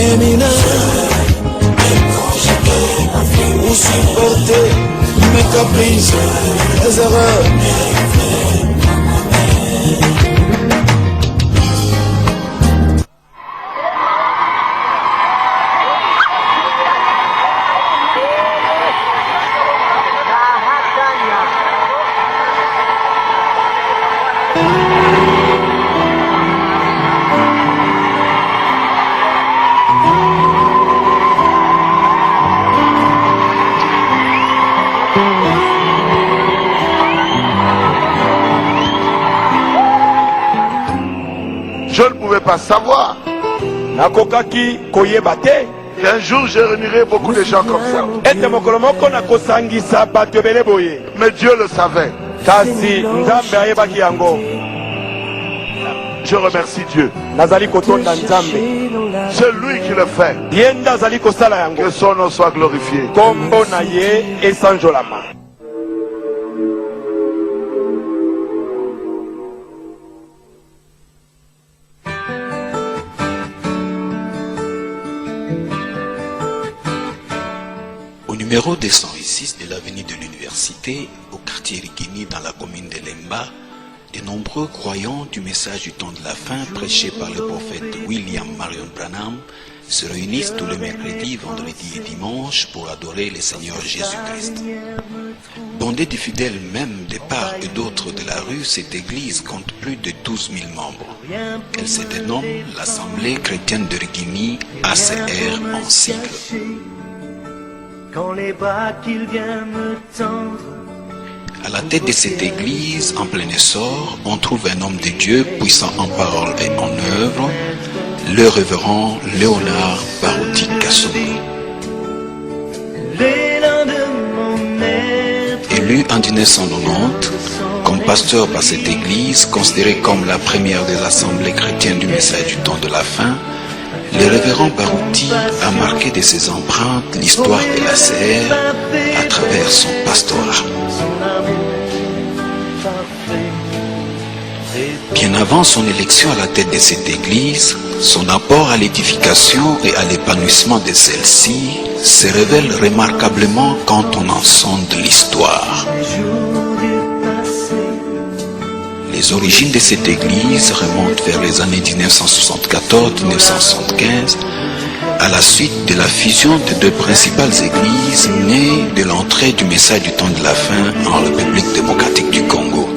Yemina ou supporter mes caprices, mes erreurs. Je ne pouvais pas savoir qu'un jour je réunirai beaucoup de gens comme ça. Mais Dieu le savait. Je remercie Dieu. C'est lui qui le fait. Que son nom soit glorifié. Au numéro 206 de l'avenue de l'Université, au quartier Rigini dans la commune de Lemba, de nombreux croyants du message du temps de la fin prêché par le prophète William Marion Branham se réunissent tous les mercredis, vendredis et dimanches pour adorer le Seigneur Jésus-Christ. Bondée de fidèles même de part et d'autre de la rue, cette église compte plus de 12 000 membres. Elle se dénomme l'Assemblée chrétienne de Rigini, ACR en sigle. Quand les bras qu'il vient me tendre. À la tête de cette église, en plein essor, on trouve un homme de Dieu puissant en parole et en œuvre, le révérend Léonard Barouti Kassoumi. Élu en 1990 comme pasteur par cette église, considérée comme la première des assemblées chrétiennes du message du temps de la fin, le révérend Barouti a marqué de ses empreintes l'histoire de la CR à travers son pastorat. Bien avant son élection à la tête de cette église, son apport à l'édification et à l'épanouissement de celle-ci se révèle remarquablement quand on en sonde l'histoire. Les origines de cette église remontent vers les années 1974-1975, à la suite de la fusion de deux principales églises nées de l'entrée du message du temps de la fin en République démocratique du Congo.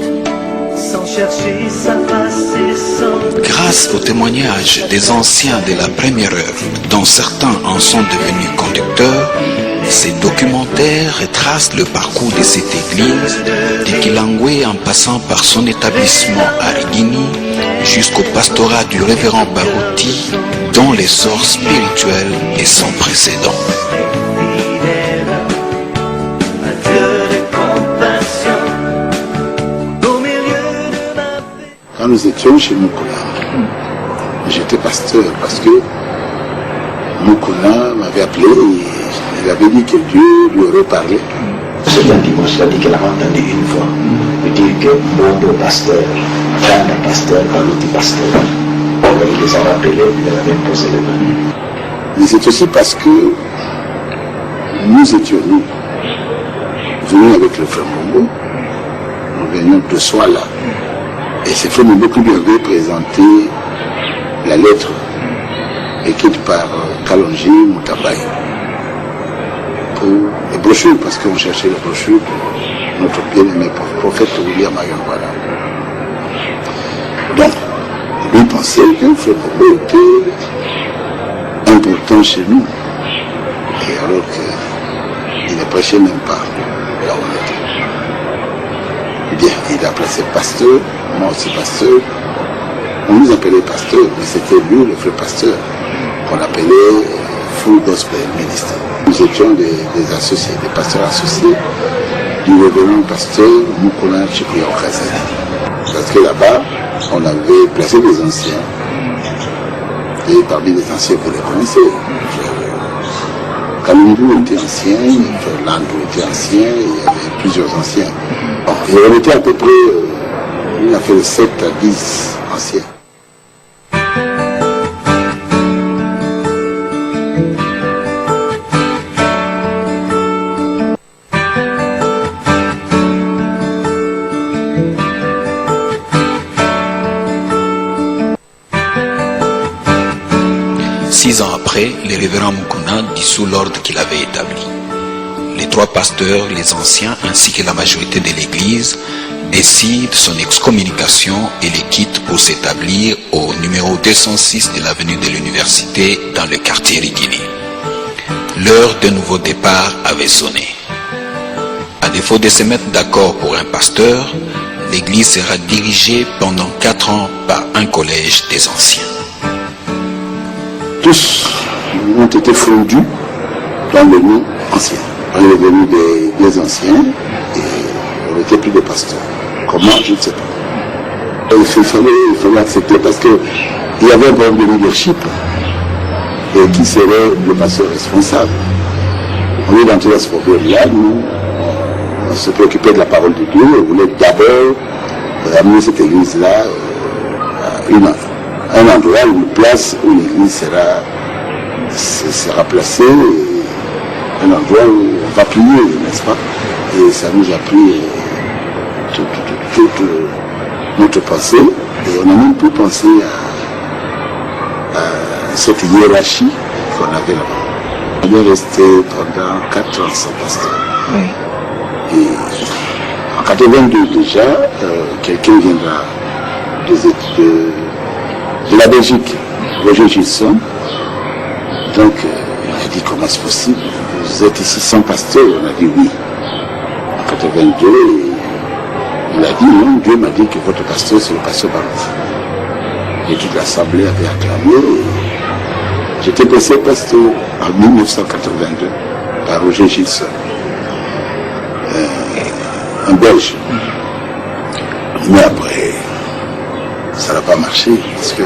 Grâce au témoignage des anciens de la première heure, dont certains en sont devenus conducteurs, ces documentaires retracent le parcours de cette église, de Kilangwe en passant par son établissement à Rigini, jusqu'au pastorat du révérend Barouti, dont l'essor spirituel est sans précédent. Quand nous étions chez Mukuna, j'étais pasteur parce que Mukuna m'avait appelé et il avait dit que Dieu lui aurait parlé. C'est un dimanche, il a dit qu'elle a entendu une fois. Il dit que mon beau pasteur, frère d'un pasteur, un petit pasteur. Il les a rappelés, il leur avait posé les mains. Mais c'est aussi parce que nous étions venus avec le frère Mombo. Nous venions de Soala. Et c'est frère Mombo qui lui avait présenté la lettre écrite par Kalonji Moutabaye pour les brochures, parce qu'on cherchait les brochures pour notre bien-aimé prophète William Marion Branham. Donc, lui pensait que frère Mombo était important chez nous. Et alors qu'il ne prêchait même pas là où on était. Eh bien, il a placé pasteur, moi aussi pasteur. On nous appelait pasteur, mais c'était lui le vrai pasteur, qu'on appelait Full Gospel Minister. Nous étions des associés, des pasteurs associés du révérend pasteur Mukuna Chikuya Okazani. Parce que là-bas, on avait placé des anciens. Et parmi les anciens, vous les connaissez. Kalundu était ancien, Landou était ancien, il y avait plusieurs anciens. Bon, et on était à peu près, il a fait 7 à 10 anciens. 6 ans après, le révérend Mukuna dissout l'ordre qu'il avait établi. Les 3 pasteurs, les anciens ainsi que la majorité de l'Église décident son excommunication et les quittent pour s'établir au numéro 206 de l'avenue de l'Université dans le quartier Rigini. L'heure de nouveau départ avait sonné. À défaut de se mettre d'accord pour un pasteur, l'Église sera dirigée pendant 4 ans par un collège des anciens. Tous ont été fondus dans le nom ancien. On est venu des anciens et on n'était plus de pasteurs. Comment? Je ne sais pas. Il fallait accepter parce qu'il y avait un problème de leadership et qui serait le pasteur responsable. On est dans tout ce problème-là, nous, on se préoccupait de la parole de Dieu, on voulait d'abord amener cette église-là à un endroit, une place où l'église sera placée, un endroit où on va prier, n'est-ce pas? Et ça nous a pris toute notre pensée, et on a même pu penser à cette hiérarchie qu'on avait là-bas. On est resté pendant 4 ans sans pasteur. Oui. Et en 82 déjà, quelqu'un viendra de la Belgique, Roger Gilson. Donc, il a dit comment c'est possible? Vous êtes ici sans pasteur? On a dit oui. En 82, il a dit non, Dieu m'a dit que votre pasteur c'est le pasteur Barouf. Et toute l'assemblée avait acclamé. J'étais passé pasteur en 1982 par Roger Gilson, un Belge. Mais après, ça n'a pas marché parce que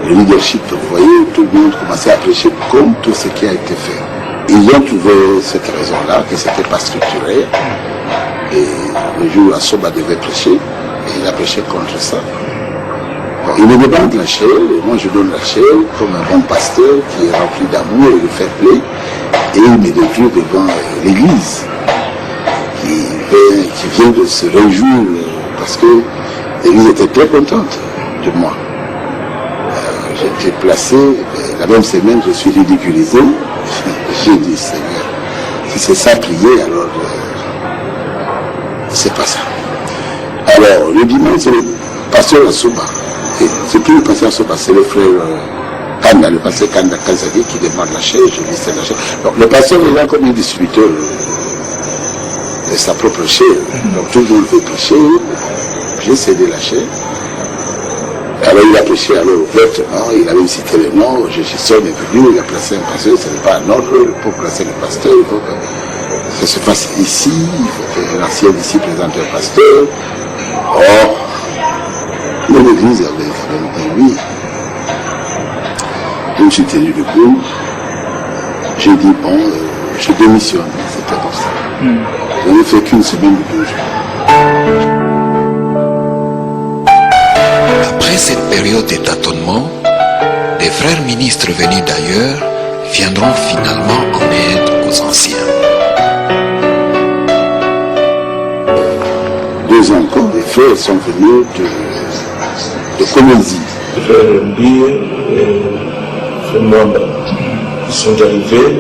le leadership, vous voyez, tout le monde commençait à prêcher contre tout ce qui a été fait. Ils ont trouvé cette raison-là, que c'était pas structuré. Et le jour où Assoba devait prêcher, il a prêché contre ça. Bon, il me demande la chair, et moi je donne la chair comme un bon pasteur qui est rempli d'amour et de fair play, et il me détruit devant l'église qui vient de se réjouir parce que l'église était très contente de moi. J'ai été placé, la même semaine je suis ridiculisé. J'ai dit Seigneur, si c'est ça prier, alors c'est pas ça. Alors le dimanche c'est le pasteur Assoba. C'est plus le pasteur Assoba, c'est le frère Kanda, le pasteur Kanda Kazadi qui demande la chair, je dis c'est la chair. Donc le pasteur est là comme un distributeur de sa propre chair. Donc tout le monde veut prêcher, j'ai cédé la chair. Alors il a prêché alors ouvertement, il avait cité le nom, Jésus est venu, il a placé un pasteur, ce n'est pas un ordre pour placer le pasteur, il faut que ça se fasse ici, il faut que l'ancien ici présente un pasteur. Or, l'église avait quand même dit oui. Je me suis tenu debout, j'ai dit bon, je démissionne, c'était pour ça. Je n'ai fait qu'une semaine de 2 jours. Après cette période de tâtonnement, des frères ministres venus d'ailleurs viendront finalement en aide aux anciens. 2 ans encore, les frères sont venus de Comésie. Frère Mbir et Frère Mwamba, ils sont arrivés,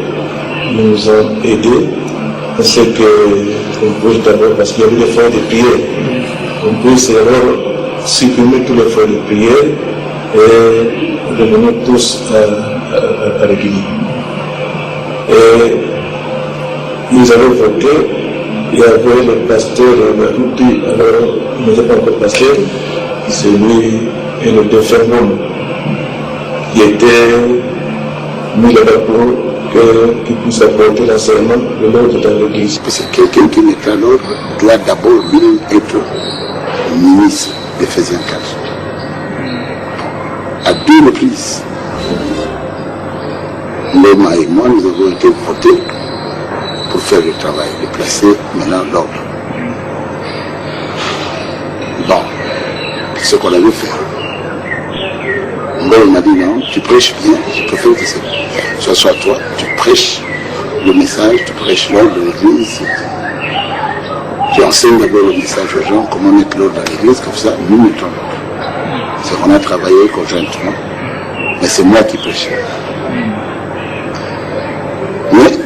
ils nous ont aidés. C'est qu'on peut d'abord, parce qu'il y avait des frères de prière, on peut supprimer tous les frères de prière et revenir tous à l'église. Et ils avaient voté, il y avait le pasteur Barouti, alors il n'était pas encore pasteur, c'est lui et le déferment qui était mis là-bas pour qu'il puisse apporter l'enseignement de l'ordre dans l'église. C'est quelqu'un qui n'est pas l'ordre, doit d'abord lui être ministre d'Éphésiens 4. À 2 reprises, Lema et moi, nous avons été votés pour faire le travail, de placer maintenant l'ordre. Bon, ce qu'on avait fait. Moi, on m'a dit non, tu prêches bien, je préfère que ce soit toi, tu prêches le message, tu prêches l'ordre de l'église. Tu enseignes d'abord le message aux gens, comment mettre l'ordre dans l'église, comme ça, nous mettons l'ordre. C'est qu'on a travaillé conjointement Mais c'est moi qui prêchais. Mais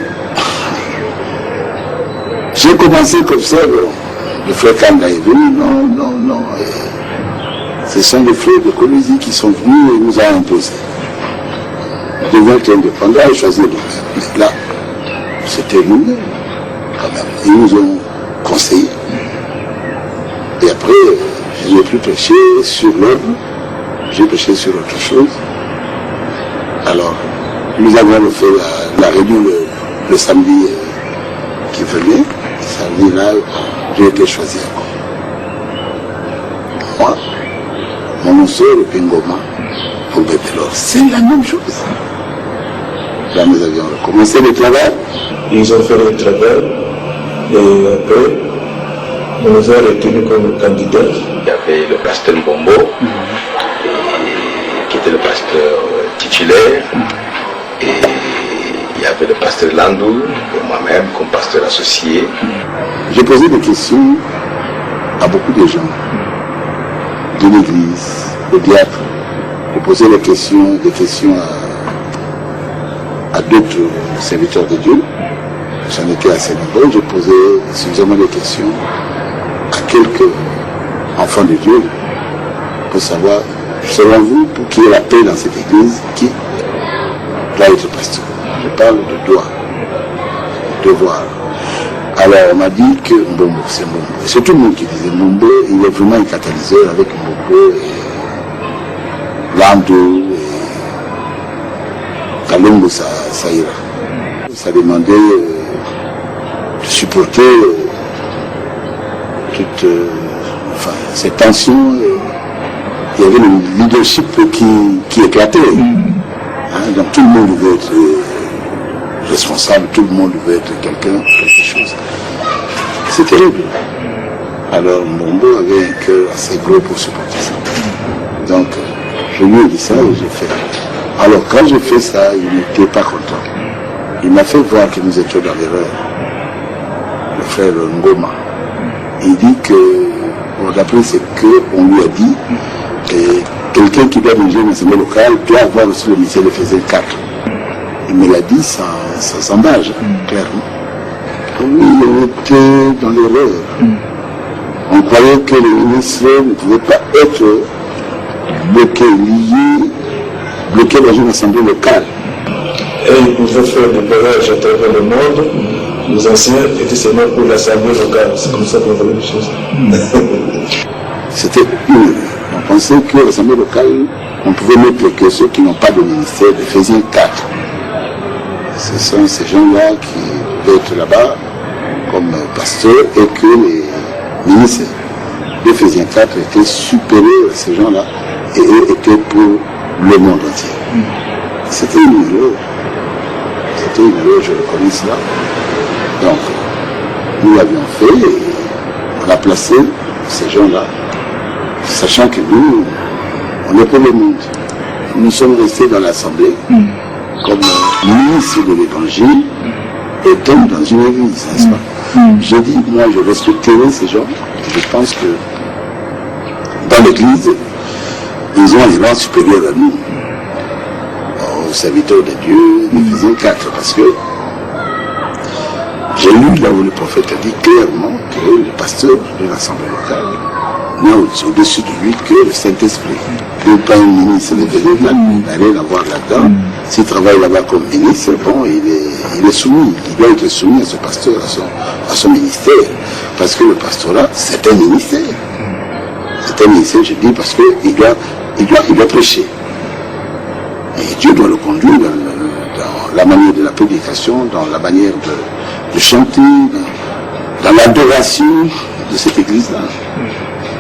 j'ai commencé comme ça, le frère Kanda est venu, non. Ce sont les frères de Colosie qui sont venus et nous ont imposé. Devant être indépendant et choisir de faire. Mais là, c'était nous-mêmes, quand même. Ils nous ont conseillé. Et après, je n'ai plus prêché sur l'ordre, j'ai prêché sur autre chose. Alors, nous avons fait la réunion le samedi qui venait. Samedi là, j'ai été choisi encore. Moi, mon soeur, le Pingoma, pour Bébélor, c'est la même chose. Là, nous avions recommencé le travail. Ils ont fait le travail et après, on nous a retenus comme candidats. Il y avait le pasteur Mbombo, qui était le pasteur titulaire, et il y avait le pasteur Landou, et moi-même comme pasteur associé. J'ai posé des questions à beaucoup de gens de l'église, au diacre. J'ai posé des questions à d'autres serviteurs de Dieu. J'en étais assez nombreux. J'ai posé suffisamment de questions à quelques enfants de Dieu pour savoir, selon vous, pour qu'il y ait la paix dans cette église, qui doit être pasteur. Je parle de devoir. Alors on m'a dit que Mbombo, c'est Mbombo. Et c'est tout le monde qui disait Mbombo, il est vraiment un catalyseur avec Mbombo et Lando et Kalongo, ça ira. Ça demandait de supporter toutes ces tensions. Il y avait le leadership qui éclatait. Donc tout le monde devait être responsable, tout le monde devait être quelque chose. C'est terrible. Alors Mbombo avait un cœur assez gros pour supporter ça. Donc je lui ai dit ça et j'ai fait. Alors quand j'ai fait ça, il n'était pas content. Il m'a fait voir que nous étions dans l'erreur. Le frère Ngoma. Il dit que, d'après ce qu'on lui a dit, quelqu'un qui doit diriger une assemblée locale doit avoir aussi le ministère de Faisaient 4. Il me l'a dit sans embâche, clairement. Oui, on était dans l'erreur. On croyait que les ministres ne pouvaient pas être bloqués dans une assemblée locale. Et ils pouvaient faire des voyages à travers le monde. Les anciens étaient seulement pour l'assemblée locale. C'est comme ça qu'on voyait les choses. C'était une. On pensait que l'assemblée locale, on pouvait mettre que ceux qui n'ont pas de ministère de Faisaient 4. Ce sont ces gens-là qui devaient être là-bas comme pasteurs et que les ministres de Faisaient 4 étaient supérieurs à ces gens-là et eux étaient pour le monde entier. C'était une erreur. C'était une erreur, je reconnais cela. Donc, nous l'avions fait et on a placé ces gens-là, sachant que nous, on est pour le monde. Nous sommes restés dans l'Assemblée comme ministres de l'Évangile et donc dans une église, n'est-ce pas? Je dis, moi, je respecterai ces gens. Je pense que dans l'église, ils ont un rang supérieur à nous, aux serviteurs de Dieu, de Faisaient 4, parce que j'ai lu là où le prophète a dit clairement que le pasteur de l'Assemblée locale n'a au-dessus de lui que le Saint-Esprit. Il n'est pas un ministre de Faisaient 4, il n'a rien à voir là-dedans. S'il travaille là-bas comme ministre, bon, il est soumis, il doit être soumis à ce pasteur, à son ministère, parce que le pastorat, c'est un ministère. C'est un ministère, je dis, parce qu'il doit prêcher. Et Dieu doit le conduire dans la manière de la prédication, dans la manière de chanter, dans l'adoration de cette église-là.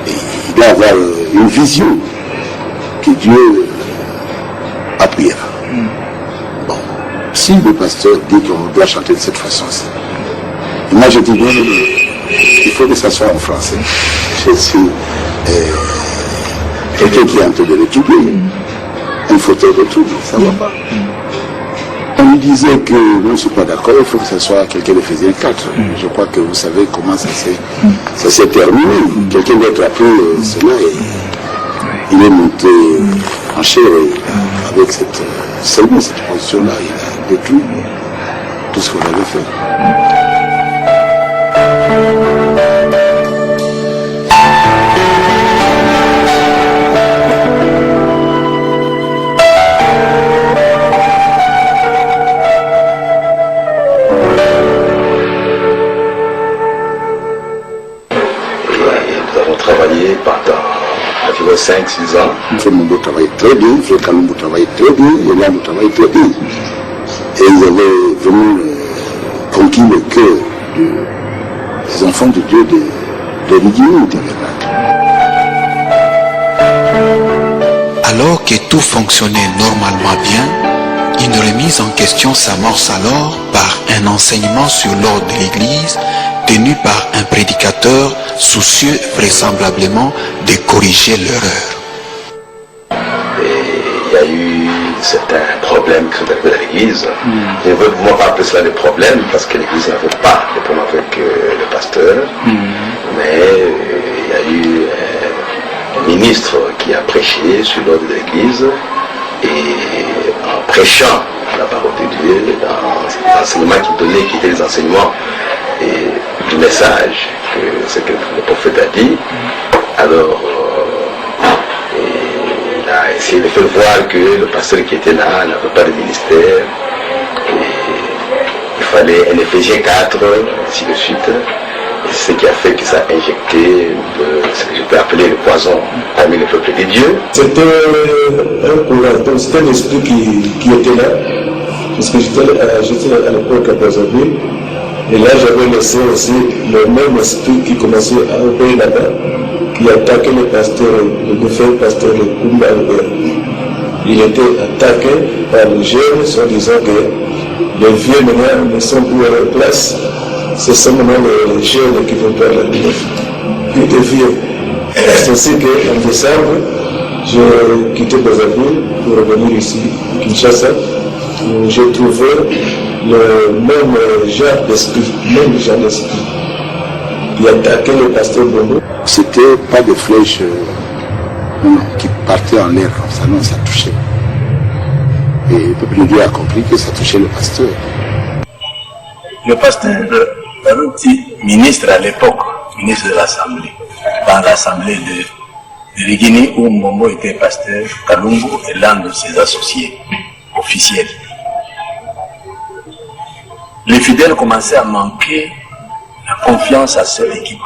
Et il doit avoir une vision que Dieu appuiera. Bon, si le pasteur dit qu'on doit chanter de cette façon-ci, moi je dis non, il faut que ça soit en français. Je suis quelqu'un qui est en train de l'étudier, un fauteuil de tout, ça ne va pas. On lui disait que non, je ne suis pas d'accord, il faut que ce soit quelqu'un de Faisaient 4. Je crois que vous savez comment ça s'est terminé. Quelqu'un d'autre a pris cela et il est monté en chair avec seulement cette position-là, il a détruit tout ce qu'on avait fait. Nous avons travaillé pendant environ 5-6 ans. Frémando travaillait très bien, Frère Kalumbu travaillait très bien, Yolande travaillait très bien. Et ils avaient vraiment conquis le cœur des enfants de Dieu de l'Iguinée, du Tabernacle. Alors que tout fonctionnait normalement bien, une remise en question s'amorce alors par un enseignement sur l'ordre de l'Église tenu par un prédicateur soucieux vraisemblablement de corriger l'erreur. Il y a eu certains problèmes qui sont arrivés à l'église. Je ne veux pas appeler cela des problèmes parce que l'église n'avait pas de problème avec le pasteur. Mais il y a eu un ministre qui a prêché sur l'ordre de l'église et en prêchant la parole de Dieu, dans l'enseignement qu'il donnait, qui étaient les enseignements et du message, que ce que le prophète a dit, alors il a essayé de faire voir que le pasteur qui était là n'avait pas de ministère. Il fallait un Éphésiens 4, ainsi de suite. Et c'est ce qui a fait que ça a injecté ce que je peux appeler le poison parmi le peuple de Dieu. C'était un courant, donc c'était un esprit qui était là. Parce que j'étais à l'époque à Brazzaville. Et là, j'avais laissé aussi le même esprit qui commençait à opérer là-bas, qui attaquait le pasteur, le défunt pasteur de Kumba Albert. Il était attaqué par les jeunes, en disant que les vieux maintenant ne sont plus à leur place. Ce sont maintenant les jeunes qui vont perdre la vie. Puis des vieux. C'est ainsi qu'en décembre, j'ai quitté Brazzaville pour revenir ici, à Kinshasa, où j'ai trouvé le même genre d'esprit, qui attaquait le pasteur Bombo. C'était pas des flèches qui partaient en l'air comme ça, non, ça touchait. Et le peuple de Dieu a compris que ça touchait le pasteur. Le pasteur Barouti, ministre à l'époque, ministre de l'Assemblée, dans l'Assemblée de Guinée où Mbombo était pasteur, Kalumbu est l'un de ses associés officiels. Les fidèles commençaient à manquer la confiance à cette équipe.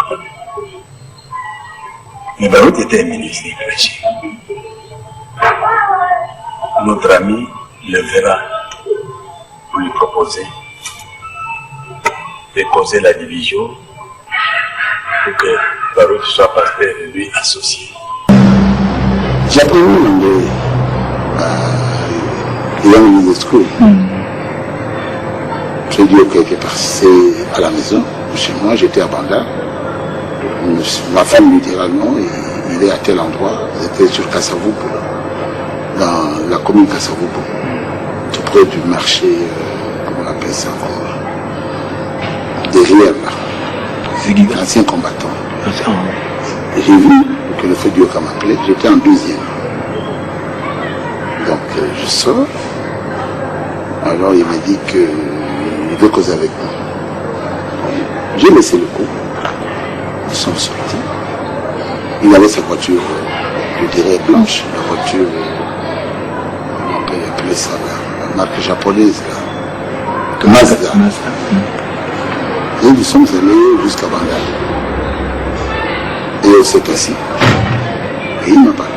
Mais Barouti était un ministre, il prêchait. Notre ami le verra pour lui proposer de causer la division pour que Barouti soit pasteur et lui associé. J'ai appris l'anglais à Young School. J'ai dit qu'il était passé à la maison. Chez moi, j'étais à Banda. Ma femme lui dira non, il est à tel endroit. J'étais sur Kassavubu, dans la commune Kassavubu, tout près du marché, comment on appelle ça encore, derrière là, l'ancien combattant. Et j'ai vu que le feu Dieu m'a appelé, j'étais en deuxième. Donc je sors, alors il m'a dit qu'il veut causer avec moi. J'ai laissé le coup, nous sommes sortis. Il avait sa voiture, je dirais blanche, la voiture, comment on peut appeler ça là, la marque japonaise là, Mazda. Et nous sommes allés jusqu'à Banda. Et on s'est assis. Et il m'a parlé.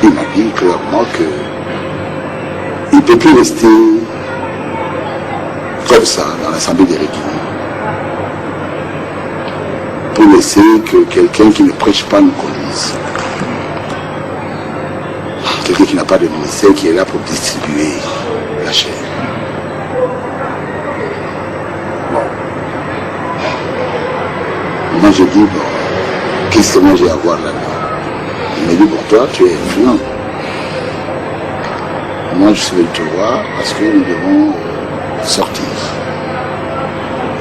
Il m'a dit clairement qu'il ne peut plus rester comme ça dans l'Assemblée des Guinée pour laisser que quelqu'un qui ne prêche pas nous conduise. Quelqu'un qui n'a pas de ministère, qui est là pour distribuer la chair. Bon. Moi je dis, bon, qu'est-ce que moi j'ai à voir là-dedans? Il m'a dit, pour toi, tu es influent. Moi je suis venu te voir parce que nous devons sortir.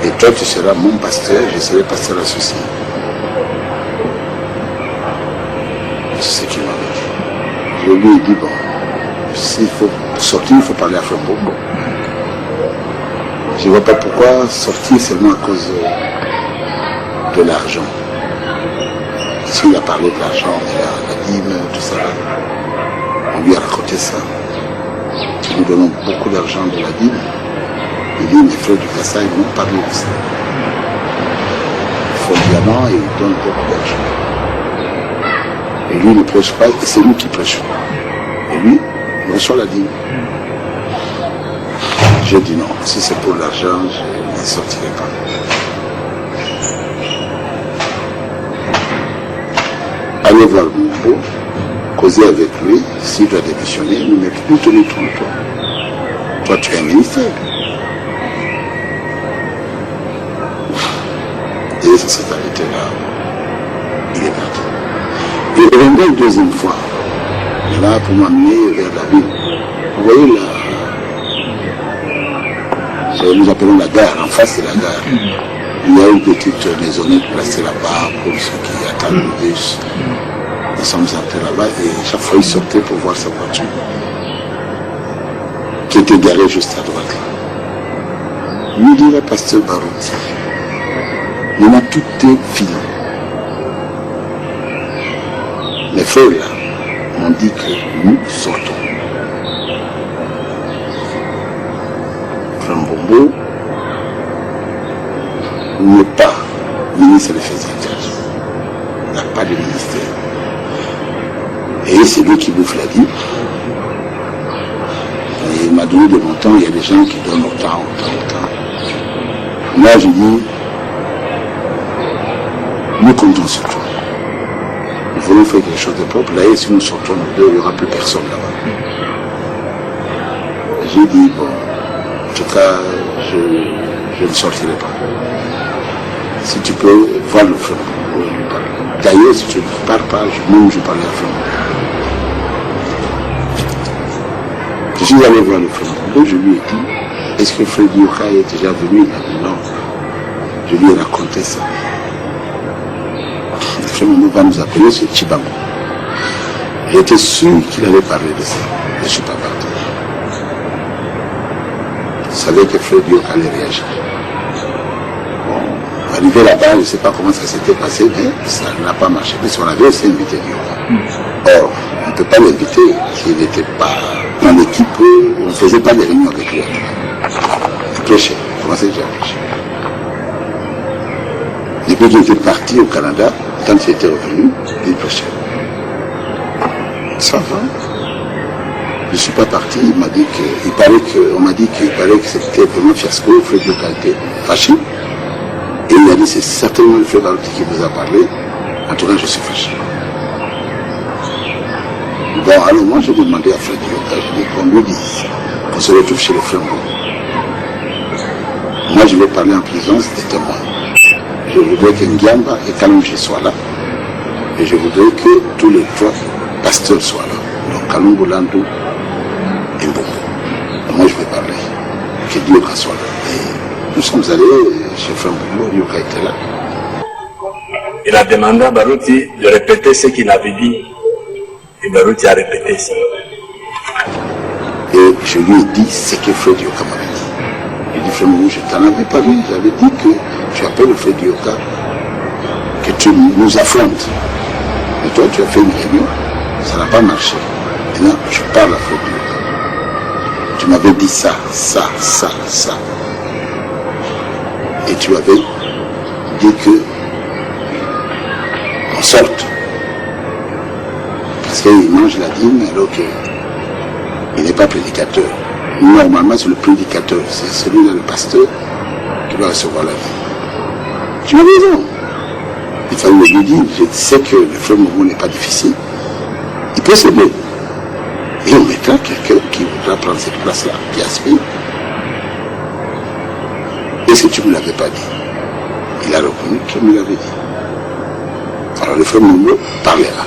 Et toi tu seras mon pasteur, je serai pasteur associé. C'est ce qu'il m'a dit. je lui ai dit, bon, s'il faut sortir, il faut parler à Frère Mbombo. Je ne vois pas pourquoi sortir seulement à cause de l'argent. S'il a parlé de l'argent, la dîme, tout ça, on lui a raconté ça. Nous donnons beaucoup d'argent de la dîme. Il dit, mes frères du Kassai m'ont parlé de ça. Il faut le diamant et il donne beaucoup d'argent. Et lui ne prêche pas, et c'est nous qui prêchons. Et lui, il reçoit la dîme. J'ai dit non, si c'est pour l'argent, je ne sortirai pas. Allez voir Mbombo, causer avec lui, s'il doit démissionner, nous ne plus tenir tout le temps. Toi, tu es un ministère. Et ça s'est arrêté là. Il est parti. Il reviendra une deuxième fois. Là, pour m'amener vers la ville. Vous voyez là, nous appelons la gare, en face de la gare. Il y a une petite maisonnette placée là-bas pour ceux qui attendent le bus. Nous sommes entrés là-bas et chaque fois il sortait pour voir sa voiture qui était garée juste à droite. Lui dit le pasteur Barouti, on a tout est fini. Les frères là m'ont dit que nous sortons. Frère Mbombo n'est pas ministre des Affaires étrangères. Il n'a pas de ministère. Et c'est lui qui bouffe la vie. Et il m'a donné de montants, il y a des gens qui donnent autant. Moi je dis, nous comptons sur toi. Nous voulons faire quelque chose de propre. Là, et si nous sortons nous deux, il n'y aura plus personne là-bas. J'ai dit, bon, en tout cas, je ne sortirai pas. Si tu peux voir le frère, lui parler. D'ailleurs, si tu ne parles pas, je parlais à frère. Je suis allé voir le frère. Donc je lui ai dit, est-ce que Frère Dioka est déjà venu? Il a dit non. Je lui ai raconté ça. Le frère va nous appeler, c'est Chibango. J'étais sûr qu'il allait parler de ça. Je ne suis pas parti. Je savais que Frère Dioka allait réagir. Bon, arrivé là-bas, je ne sais pas comment ça s'était passé, mais ça n'a pas marché. Mais si on avait aussi invité Dioka. Or, on ne peut pas l'inviter s'il n'était pas dans l'équipe, on ne faisait pas des réunions avec lui. Il prêchait, il commençait déjà à prêcher. Depuis qu'il était parti au Canada, quand il était revenu, il prêchait. Ça va. Je ne suis pas parti, il m'a dit on m'a dit qu'il paraît que c'était vraiment fiasco, le frère Dioka était fâché. Et il a dit, c'est certainement le frère Barouti qui vous a parlé. En tout cas, je suis fâché. Bon, alors moi, j'ai demandé à Frère Dioka, je dis qu'on lui dise, qu'on se retrouve chez le frère Mbombo. Moi, je vais parler en présence des témoins. Je voudrais que Ngiamba et Kalonji soient là. Et je voudrais que tous les trois pasteurs soient là. Donc, Kalongo Landou et Mbombo. Moi, je vais parler. Que Dioka soit là. Et nous sommes allés chez Frère Mbombo, Dioka était là. Il a demandé à Barouti de répéter ce qu'il avait dit. Et Barouti a répété ça. Et je lui ai dit ce que Frère Dioka m'avait dit. Il dit, Frère Mbombo, je t'en avais pas vu. J'avais dit que tu appelles le Frère Dioka, que tu nous affrontes. Et toi, tu as fait une réunion, ça n'a pas marché. Maintenant, je parle à Frère Dioka. Tu m'avais dit ça. Et tu avais dit que on sorte. Parce qu'il mange la dîme alors qu'il n'est pas prédicateur. Normalement, c'est le prédicateur, c'est celui-là, le pasteur, qui doit recevoir la dîme. Tu as raison. Il fallait lui dire, je sais que le frère Mbombo n'est pas difficile. Il peut s'aider. Et on mettra quelqu'un qui voudra prendre cette place-là, qui aspire. Est-ce que tu ne me l'avais pas dit? Il a reconnu qu'il me l'avait dit. Alors le frère Mbombo parlera.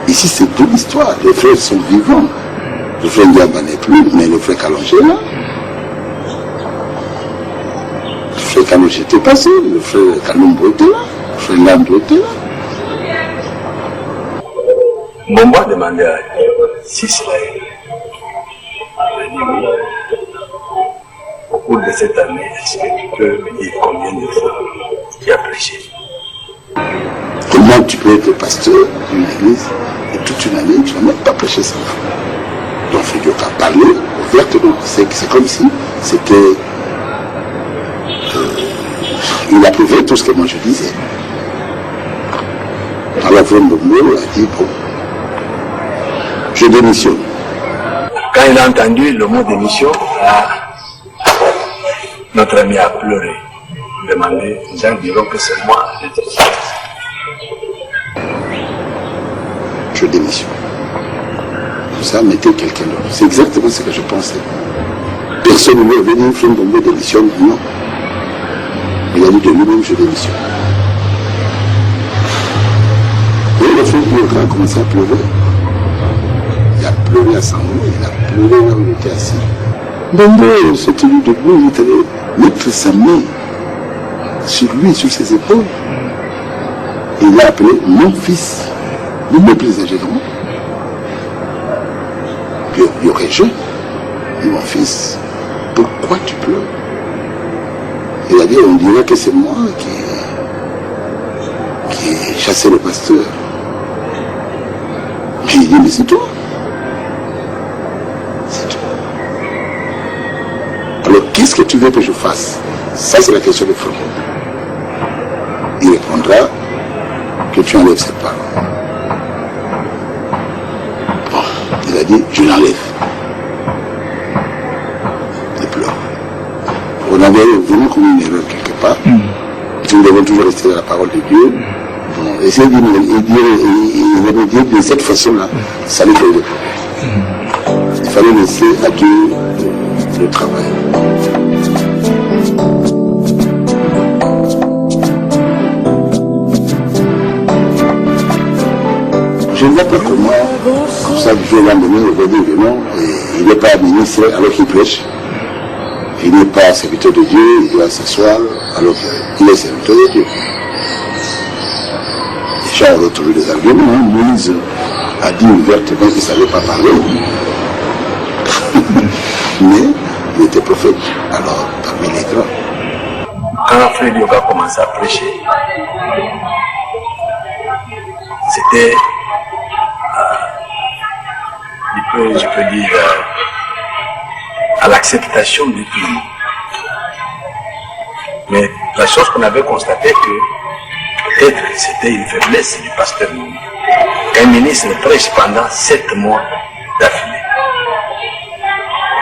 Ici, c'est toute l'histoire. Les frères sont vivants. Le frère Ndiamba n'est plus, mais le frère Kalonji est là. Le frère Kalonji était passé, le frère Kalombo était là, le frère Landou était là. Mbombo a demandé à Dieu si cela est. Au cours de cette année, est-ce que tu peux me dire combien de fois tu as prêché? Comment tu peux être pasteur d'une église et toute une année, tu n'as même pas prêché 100 fois. Donc Dieu t'a parlé ouvertement. C'est comme si c'était... il approuvait tout ce que moi je disais. Alors Mbombo a dit, bon, je démissionne. Quand il a entendu le mot démission, notre ami a pleuré. Demandé, les gens diront que c'est moi. Je démissionne. Ça mettait quelqu'un d'autre. C'est exactement ce que je pensais. Personne ne veut venir faire Mbombo démissionne, non. Il a dit de lui-même, je démissionne. Et le frère Mbombo a commencé à pleurer. Il a pleuré à son nom, il a pleuré là où il était assis. Mbombo s'est tenu debout, il était mettre sa main sur lui, sur ses épaules. Et il l'a appelé mon fils. Le mot plus âgé de moi. Puis il y aurait je. Et mon fils, pourquoi tu pleures? Il a dit, on dirait que c'est moi qui ai chassé le pasteur. Mais il dit, mais c'est toi. C'est toi. Alors, qu'est-ce que tu veux que je fasse? Ça, c'est la question de Frère. Il répondra que tu enlèves cette parole. Bon, il a dit, je l'enlève. Il pleure. On avait vraiment commis une erreur quelque part. Nous devons toujours rester dans la parole de Dieu. Bon, essayer de dire de cette façon-là, ça lui fait des problèmes. Il fallait laisser à Dieu le travail. Je ne vois pas comment, comme ça, du jour au lendemain, au début de non, il n'est pas ministre alors qu'il prêche. Il n'est pas serviteur de Dieu, il doit s'asseoir alors qu'il est serviteur de Dieu. Les gens ont retrouvé des arguments. Moïse a dit ouvertement qu'il ne savait pas parler. Mais il était prophète, alors parmi les grands. Quand Frère Yoga a commencé à prêcher, c'était, je peux dire, à l'acceptation du tout. Mais la chose qu'on avait constatée, que peut-être c'était une faiblesse du pasteur Mbombo. Un ministre prêche pendant 7 mois d'affilée.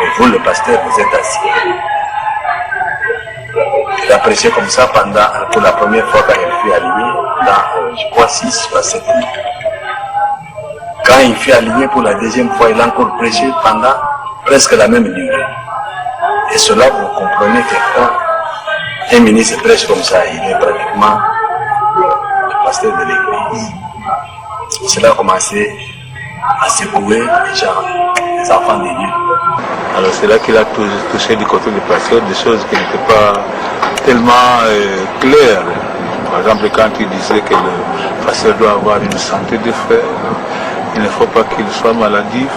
Et vous, le pasteur, vous êtes assis. Il a prêché comme ça pour la première fois quand il fut aligné, dans, je crois, 6 ou 7 mois. Quand il fut aligné pour la deuxième fois, il a encore prêché pendant presque la même durée. Et cela, vous comprenez que quand un ministre prêche comme ça, il est pratiquement le pasteur de l'église. Cela a commencé à secouer les gens, les enfants de Dieu. Alors c'est là qu'il a touché du côté du pasteur des choses qui n'étaient pas tellement claires. Par exemple, quand il disait que le pasteur doit avoir une santé de fer, il ne faut pas qu'il soit maladif.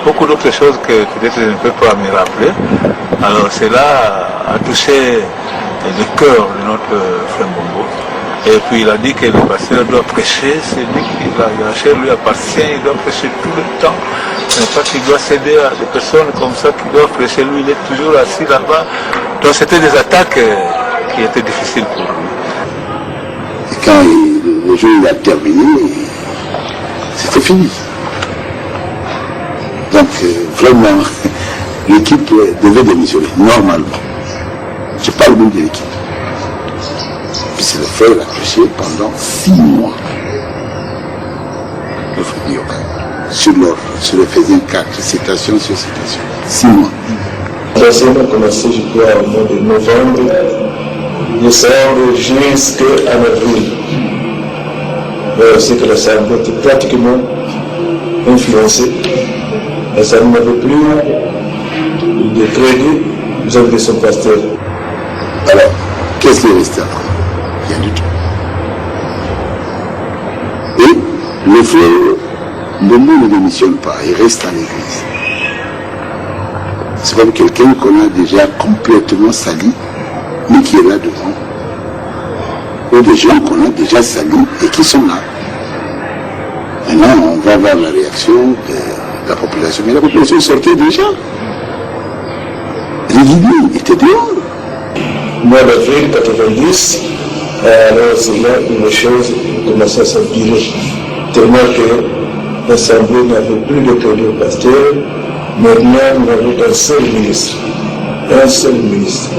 Beaucoup d'autres choses que peut-être je ne peux pas me rappeler. Alors cela a touché le cœur de notre frère Mbombo. Et puis il a dit que le pasteur doit prêcher, c'est lui qui la chair lui appartient, il doit prêcher tout le temps. Ce n'est pas qu'il doit céder à des personnes comme ça qui doivent prêcher, lui il est toujours assis là-bas. Donc c'était des attaques qui étaient difficiles pour lui. Et quand le jeu a terminé, c'était fini. Donc vraiment, l'équipe devait démissionner, normalement. Je parle même de l'équipe. Puis c'est le frère a prêché pendant 6 mois. Le frère Yoga. Sur le faisant 4, citation sur citation. 6 mois. L'enseignement a commencé, je crois, au mois de novembre, décembre, jusqu'à avril. C'est que l'Assemblée était pratiquement influencée. L'Assemblée n'avait plus de crédit vis-à-vis de son pasteur. Alors, qu'est-ce qui est resté après? Rien du tout. Et le frère Mbombo ne démissionne pas, il reste à l'église. C'est comme quelqu'un qu'on a déjà complètement sali, mais qui est là devant. Ou des gens qu'on a déjà salis et qui sont là. Maintenant, on va voir la réaction de la population. Mais la population sortait déjà. Les Guinéens étaient dehors. Mois d'avril 90, alors c'est là où les choses commençaient à s'empirer. Tellement que l'Assemblée n'avait plus de théorie au pasteur. Maintenant, nous avons un seul ministre. Un seul ministre.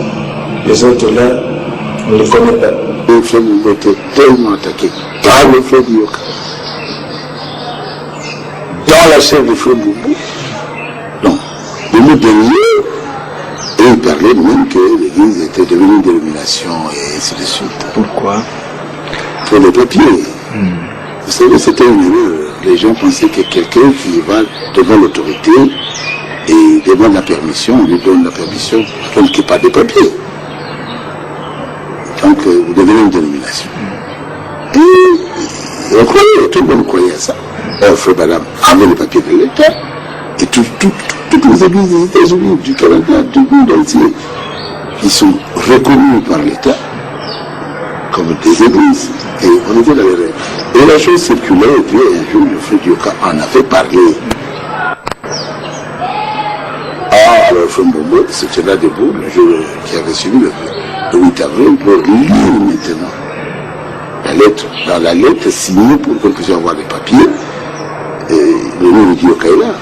Les autres là, on ne les connaît pas. Les frères ont été tellement attaqués par le frère Dioka. Dans la chair du frère Boubou. Donc, le mot dernier, et il parlait même que l'église était devenue une dénomination et ainsi de suite. Pourquoi? Pour les papiers. Vous savez, c'était une erreur. Les gens pensaient que quelqu'un qui va devant l'autorité et demande la permission, on lui donne la permission, donc qu'il n'y ait pas de papiers. Donc, vous devenez une dénomination. Et on croyait, tout le monde croyait à ça. Alors, Frère Balam avait les papiers de l'État. Et toutes les églises des États-Unis, du Canada, du monde entier, ils sont reconnus par l'État comme des églises. Et on était dans les règles. Et la chose circulait, et puis un jour, le frère Dioka en avait parlé. Alors, le frère Mbombo, c'était là debout, le jour qui avait suivi le 8 avril, pour lire maintenant la lettre. Dans la lettre signée pour qu'on puisse avoir les papiers, et le nom de Dioka est là.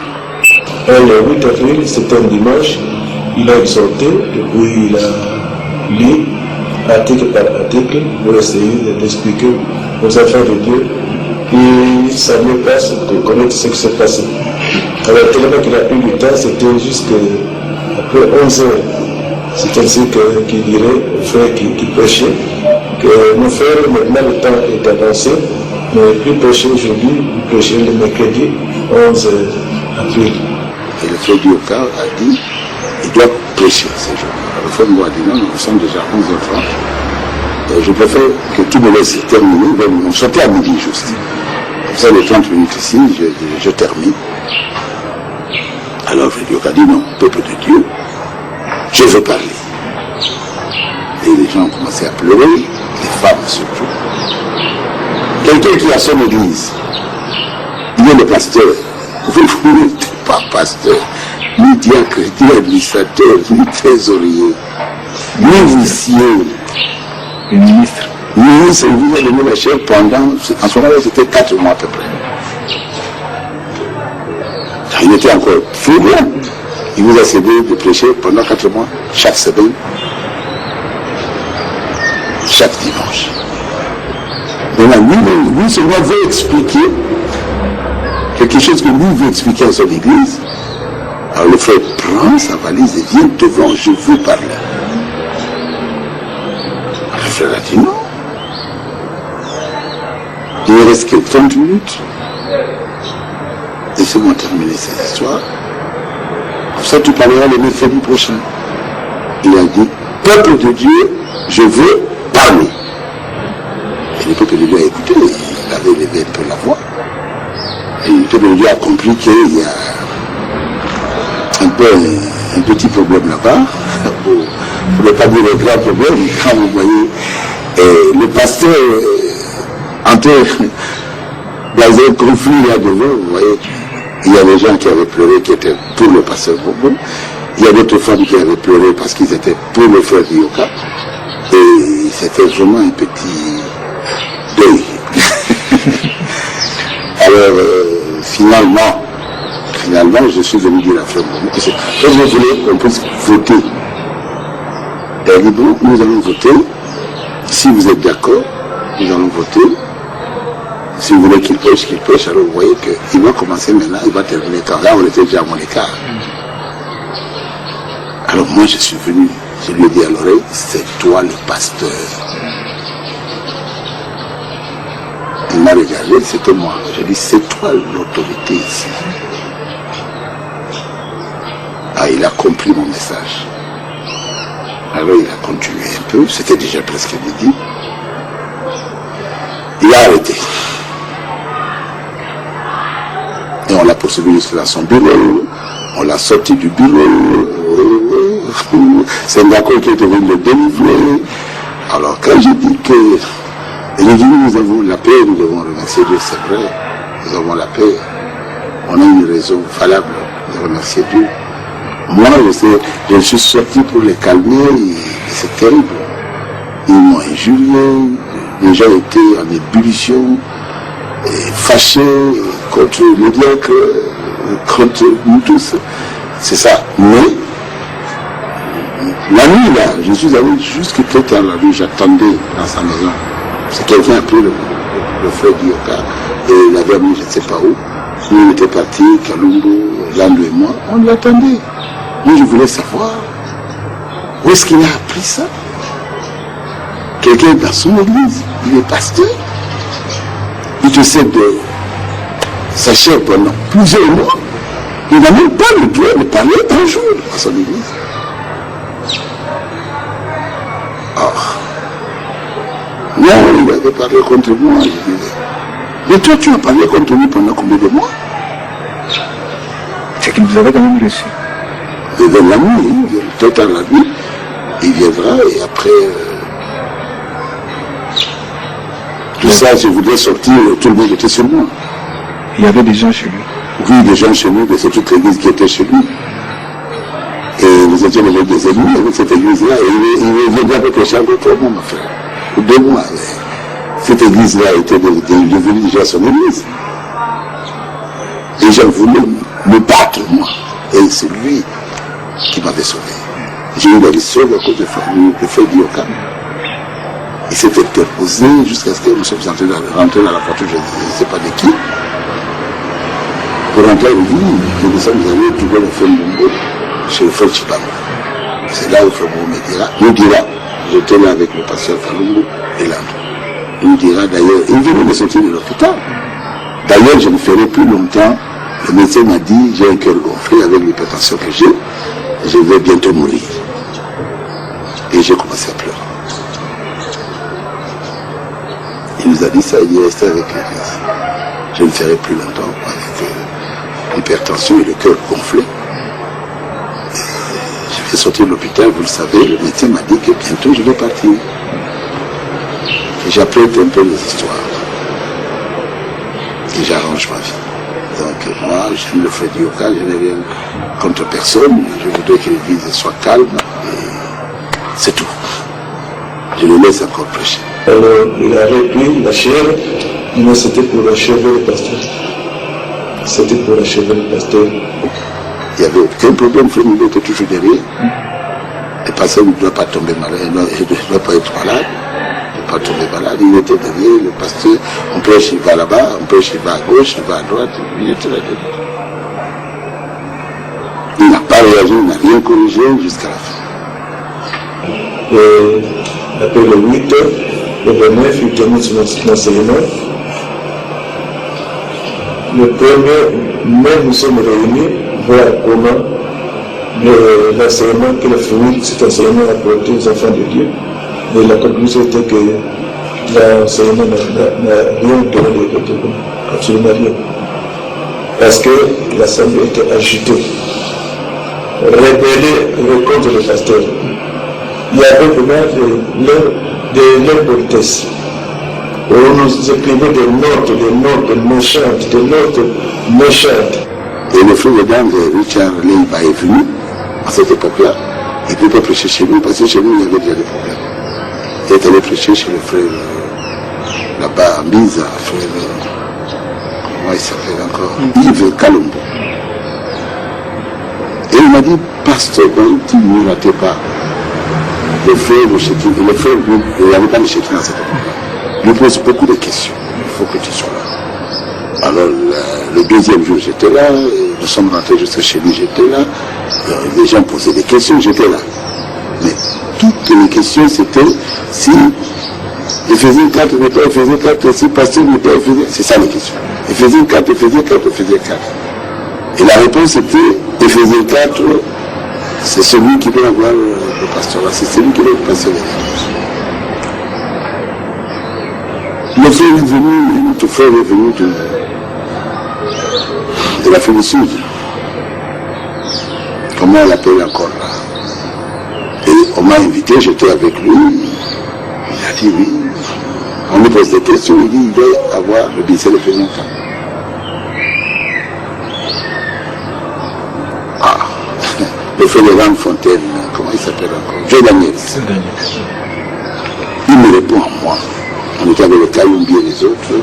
Le 8 avril, c'était un dimanche, il a exhorté, depuis il a lu article par article pour essayer d'expliquer aux enfants de Dieu qu'ils ne savaient pas de connaître ce qui s'est passé. Alors tellement qu'il a eu du temps, c'était jusqu'après 11 heures. C'est ainsi qu'il dirait aux frères qui prêchaient que nos frères, maintenant le temps est avancé, mais plus prêcher aujourd'hui, plus prêcher le mercredi 11 avril. Et le frère Dioka a dit, il doit prêcher ces jours. Le frère Mbombo a dit non, nous sommes déjà 11h30. Je préfère que tout me laisse terminer, on sortait à midi juste. Comme ça, les 30 minutes ici, je termine. Alors le frère Dioka a dit non, peuple de Dieu, je veux parler. Et les gens ont commencé à pleurer, les femmes surtout. Quelqu'un qui a son église, il est le pasteur. Vous n'êtes pas pasteur, ni diacre, ni administrateur, ni trésorier, ni huissier. Le ministre. Le ministre, il vous a donné la chair pendant, en ce moment-là, c'était 4 mois à peu près. Il était encore faible. Il vous a cédé de prêcher pendant 4 mois, chaque semaine, chaque dimanche. Maintenant, lui seulement veut expliquer quelque chose que lui veut expliquer à son église. Alors le frère prend sa valise et vient devant, je veux parler. Alors le frère a dit non. Il ne reste que 30 minutes. Laissez-moi terminer cette histoire. Pour ça, tu parleras le mercredi prochain. Il a dit, peuple de Dieu, je veux parler. Et le peuple de Dieu a écouté, il avait élevé un peu la voix. Et le peuple de Dieu a compris qu'il y a un petit problème là-bas, pour ne pas dire un grand problème. Quand vous voyez le pasteur entre dans un conflit là devant, vous voyez, il y a des gens qui avaient pleuré qui étaient pour le pasteur Bobo. Il y a d'autres femmes qui avaient pleuré parce qu'ils étaient pour le frère Dioka. Et c'était vraiment un petit deuil. Alors, finalement, je suis venu dire à frère Bobo que je voulais qu'on puisse voter. Et elle dit, bon, nous allons voter. Si vous êtes d'accord, nous allons voter. Si vous voulez qu'il pêche, alors vous voyez qu'il va commencer maintenant, il va terminer quand. Là, on était déjà à mon écart. Alors moi, je suis venu, je lui ai dit à l'oreille, c'est toi le pasteur. Il m'a regardé, c'était moi. Je lui ai dit, c'est toi l'autorité ici. Ah, il a compris mon message. Alors il a continué un peu, c'était déjà presque midi. Il a arrêté. l'a poursuivi jusqu'à son bureau, on l'a sorti du bureau, c'est un d'accord qui est venu le délivrer. Alors quand je dis que nous avons la paix, nous devons remercier Dieu, c'est vrai, nous avons la paix, on a une raison valable de remercier Dieu. Moi, je suis sorti pour les calmer, c'est terrible. Ils m'ont injurié, les gens étaient en ébullition, fâchés contre le diacre, contre nous tous. C'est ça. Mais, la nuit là, je suis allé jusqu'à très tard la nuit, j'attendais dans sa maison. C'est quelqu'un a pris le frère Dioka et il l'avait amené je ne sais pas où. Nous on était partis, Kalumbo, Lando et moi, on l'attendait. Moi je voulais savoir où est-ce qu'il a appris ça. Quelqu'un dans son église, il est pasteur. Il te sait de sa chair pendant plusieurs mois. Il n'a même pas le droit de parler un jour à son église. Or, non, il avait parlé contre moi, je disais. Mais toi, tu as parlé contre lui pendant combien de mois? C'est qu'il vous avait quand même reçu. Il vient la nuit, il vient tout à la nuit, il viendra et après... tout ça, je voulais sortir, tout le monde était sur moi. Il y avait des gens chez lui. Oui, des gens chez nous, c'est toute l'église qui était chez lui. Et nous étions avec des ennemis avec cette église-là, et il viendra avec les chars de 3 mois, ma frère. 2 mois. Cette église-là était devenue déjà son église. Les gens voulaient me battre, moi. Et c'est lui qui m'avait sauvé. J'ai eu la mission à cause de frère Dioka. Il s'est interposé jusqu'à ce que nous sommes rentrés dans la voiture, je ne sais pas de qui. Pour rentrer avec lui, nous sommes allés trouver le frère Mbongo chez le frère Chibamba. C'est là où le frère Mbongo nous dira, j'étais là avec le pasteur Kalumbo et Lando. Il nous dira d'ailleurs, il venait de sortir de l'hôpital. D'ailleurs, je ne ferai plus longtemps, le médecin m'a dit, j'ai un cœur gonflé avec l'hypertension que j'ai, je vais bientôt mourir. Et j'ai commencé à pleurer. Il nous a dit ça, il est resté avec l'église. Je ne ferai plus longtemps avec l'hypertension et le cœur gonflé. Je vais sortir de l'hôpital, vous le savez, le médecin m'a dit que bientôt je vais partir. Et j'apprête un peu les histoires. Et j'arrange ma vie. Donc moi, j'aime le frère Dioka, je n'ai rien contre personne. Je voudrais que l'église soit calme. Et c'est tout. Je le laisse encore prêcher. Alors, il a repris la chair, mais c'était pour achever le pasteur. C'était pour achever le pasteur. Il n'y avait aucun problème, frère, il était toujours derrière. Le pasteur ne doit pas tomber malade, il ne doit pas être malade, il ne doit pas tomber malade. Il était derrière, le pasteur, on prêche, il va là-bas, on prêche, il va à gauche, il va à droite, il était là derrière. Il n'a pas réagi, il n'a rien corrigé jusqu'à la fin. Et après le 8, le 29, il termine son enseignement. Le 1er mai, nous sommes réunis, voir comment l'enseignement que le fruit, cet enseignement a apporté aux enfants de Dieu. Et la conclusion était que l'enseignement n'a rien donné de Dieu, absolument rien. Parce que l'assemblée était agitée, rebellée contre le pasteur. Il y avait vraiment de l'impolitesse. On nous écrivait des notes méchantes. Et le frère de Richard Leiba est venu à cette époque-là. Il ne pouvait pas prêcher chez nous parce que chez nous il y avait déjà des problèmes. Il est allé prêcher chez le frère là-bas à Mbiza, frère, comment il s'appelle encore, Yves Kalumbo. Et il m'a dit, pasteur, tu ne ratez pas. Le frère, il n'y avait pas de Shekin à cette époque-là. Il me pose beaucoup de questions. Il faut que tu sois là. Alors, le deuxième jour, j'étais là. Nous sommes rentrés jusqu'à chez lui, j'étais là. Les gens posaient des questions, j'étais là. Mais toutes les questions, c'était si Éphésiens 4 n'est pas Éphésiens 4, si pasteur n'est pas Éphésiens. C'est ça les questions. Éphésiens 4, Éphésiens 4, Éphésiens 4. Et la réponse était Éphésiens 4. C'est celui qui doit avoir le pastorat, c'est celui qui doit être pasteur de l'église. Le frère est venu, notre frère est venu de l'Afrique du Sud. Comment on l'appelle encore là? Et on m'a invité, j'étais avec lui. Il a dit oui. On lui pose des questions, il dit il doit avoir le lycée depuis longtemps. Ah, le frère de Van Fontaine, comment il s'appelle encore? Joe Daniels. Il me répond à moi. On était avec le Kayumbi et les autres.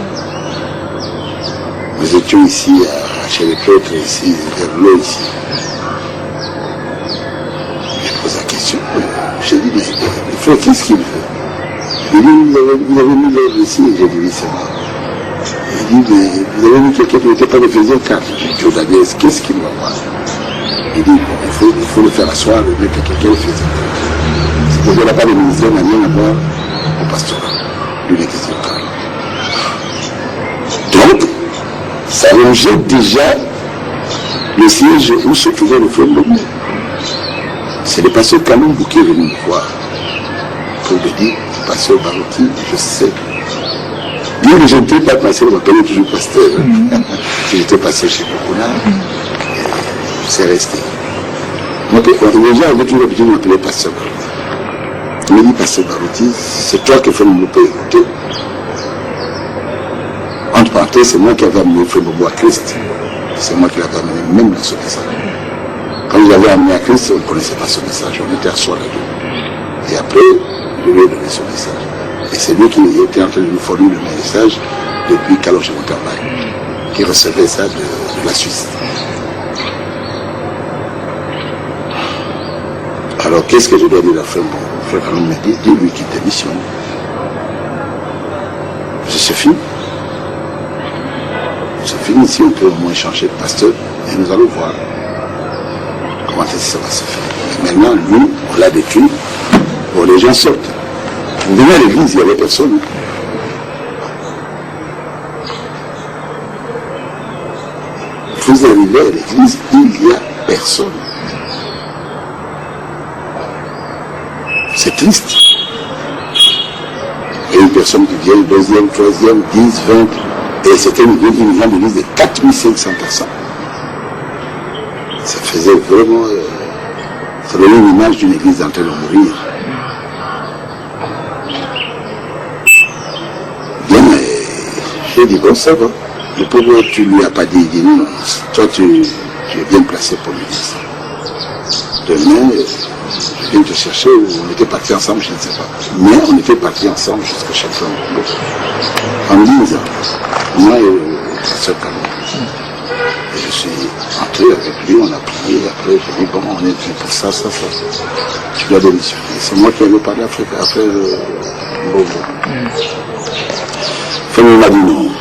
Nous étions ici, chez les prêtres, ici, vers l'eau, ici. Je pose la question. J'ai dit, mais le frère, qu'est-ce qu'il veut? Il dit, vous avez mis l'ordre ici. J'ai dit, oui, c'est moi. Il dit, mais vous avez mis quelqu'un qui n'était pas de faisant 4. J'ai dit, Joe Daniels, qu'est-ce qu'il va voir? Il dit, bon, il faut le faire asseoir, le mec, quelqu'un le faisait 4. C'est pour qu'il n'a pas de ministère, n'a rien à voir au pastorat. Lui, il est question de donc, ça rejette déjà le siège où se trouvait le frère Mbongo. C'est le pasteur Kalumbu qui est venu me voir pour me dire, pasteur Barouti, je sais. Bien que je n'étais pas pasteur, on m'appelait toujours pasteur. J'étais pasteur chez Bokuna, c'est resté. Donc, les gens avaient toujours l'habitude de m'appeler pasteur Barouti. Il me dit, pasteur Barouti, c'est toi qui fais mon peut écouter. Entre parenthèses, c'est moi qui avais amené Frère Bobo à Christ. C'est moi qui l'avais amené même dans ce message. Quand je l'avais amené à Christ, on ne connaissait pas ce message. On était à soi là-dedans. Et après, je lui ai donné ce message. Et c'est lui qui était en train de nous fournir le message depuis Kaloche Moutambay, qui recevait ça de la Suisse. Alors, qu'est-ce que je dois dire à Frère Bobo? Frère Kalumbu me dit, dis-lui qu'il démissionne. C'est fini. C'est fini, si on peut au moins changer de pasteur, et nous allons voir comment ça va se faire. Et maintenant, lui, on l'a détruit, bon, les gens sortent. Vous venez à l'église, il n'y avait personne. Vous arrivez à l'église, il n'y a personne. C'est triste. Et une personne qui vient, deuxième, troisième, 10, 20, et c'était une grande église de 4500 personnes. Ça faisait vraiment, ça donnait une image d'une église en train de mourir. Bien, j'ai dit, bon, ça va. Le pauvre, tu lui as pas dit, il dit, non, toi, tu es bien placé pour l'église. Demain, je viens te chercher, on était partis ensemble, je ne sais pas. Mais on était partis ensemble jusqu'à chaque fois. En disant, moi et le pasteur Kalumbu. Et je suis entré avec lui, on a prié, après je dis, bon, on est venu pour ça. Tu dois démissionner. C'est moi qui avais parlé après Bobo. Frère m'a dit non,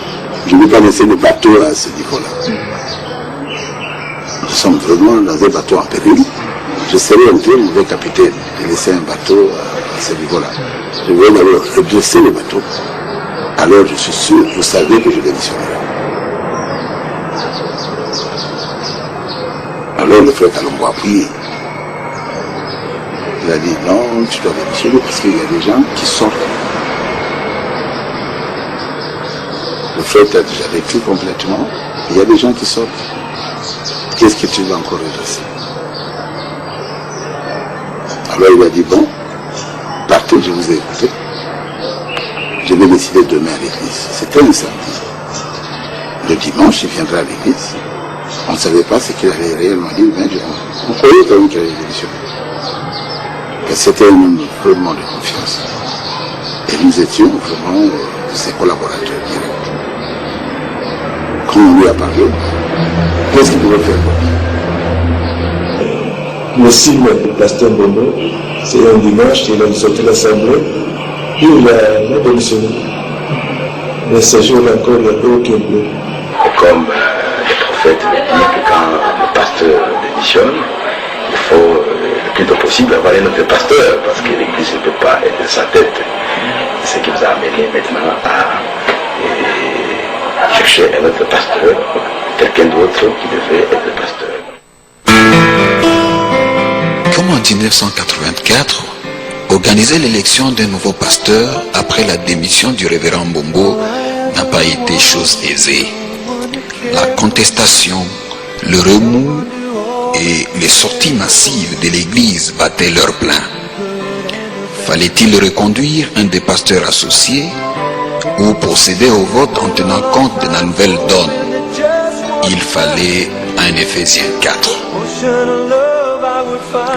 je ne vais pas laisser le bateau à ce niveau-là. Nous sommes vraiment dans un bateau en péril. Je serais un très mauvais capitaine de laisser un bateau à ce niveau-là. Je vais d'abord redresser le bateau. Alors je suis sûr, vous savez que je démissionnerai. Alors le frère Kalumbu a prié. Il a dit non, tu dois démissionner parce qu'il y a des gens qui sortent. Le frère t'a déjà vécu complètement. Il y a des gens qui sortent. Qu'est-ce que tu veux encore redresser? Alors il a dit bon, partez, je vous ai écouté. Je vais décider demain à l'église. C'était un samedi. Le dimanche, il viendra à l'église. On ne savait pas ce qu'il allait réellement dire, mais on croyait quand même qu'il allait démissionner. C'était un homme vraiment de confiance. Et nous étions vraiment ses collaborateurs directs. Quand on lui a parlé, qu'est-ce qu'il pouvait faire? Le signe du pasteur Bono, c'est un dimanche, il a sorti l'assemblée, puis il a démissionné. Mais ce jour-là encore, il n'y a aucun bleu. Comme le prophète le dit que quand le pasteur démissionne, il faut le plus tôt possible avoir un autre pasteur, parce que l'église ne peut pas être sa tête. C'est ce qui nous a amené maintenant à chercher un autre pasteur, quelqu'un d'autre qui devait être le pasteur. Comme en 1984, organiser l'élection d'un nouveau pasteur après la démission du révérend Mbongo n'a pas été chose aisée. La contestation Le remous et les sorties massives de l'église battaient leur plein. Fallait-il reconduire un des pasteurs associés ou procéder au vote en tenant compte de la nouvelle donne? Il fallait un Éphésiens 4.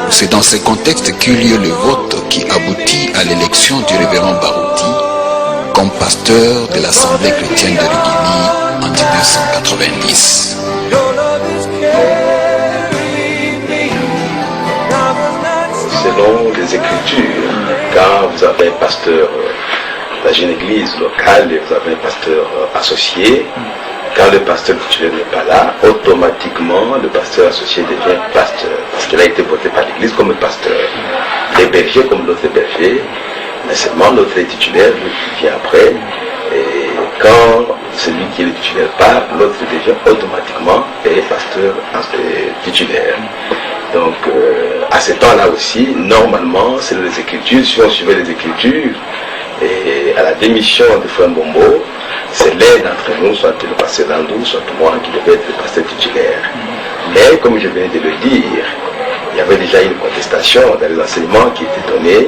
C'est dans ce contexte qu'eut lieu le vote qui aboutit à l'élection du révérend Barouti comme pasteur de l'Assemblée chrétienne de Riguini en 1990. Selon les Écritures, quand vous avez un pasteur dans une église locale et vous avez un pasteur associé, quand le pasteur titulaire n'est pas là, automatiquement le pasteur associé devient pasteur, parce qu'il a été voté par l'église comme pasteur. Les bergers comme l'autre berger, mais seulement l'autre est titulaire, lui qui vient après, et quand celui qui est le titulaire part, l'autre devient automatiquement pasteur titulaire. Donc à ce temps-là aussi, normalement, c'est les Écritures, si on suivait les Écritures, et à la démission de Frère Mbombo, c'est l'un d'entre nous, soit le pasteur Landou, soit moi, qui devait être le pasteur titulaire. Mais comme je viens de le dire, il y avait déjà une contestation dans les enseignements qui étaient donnés,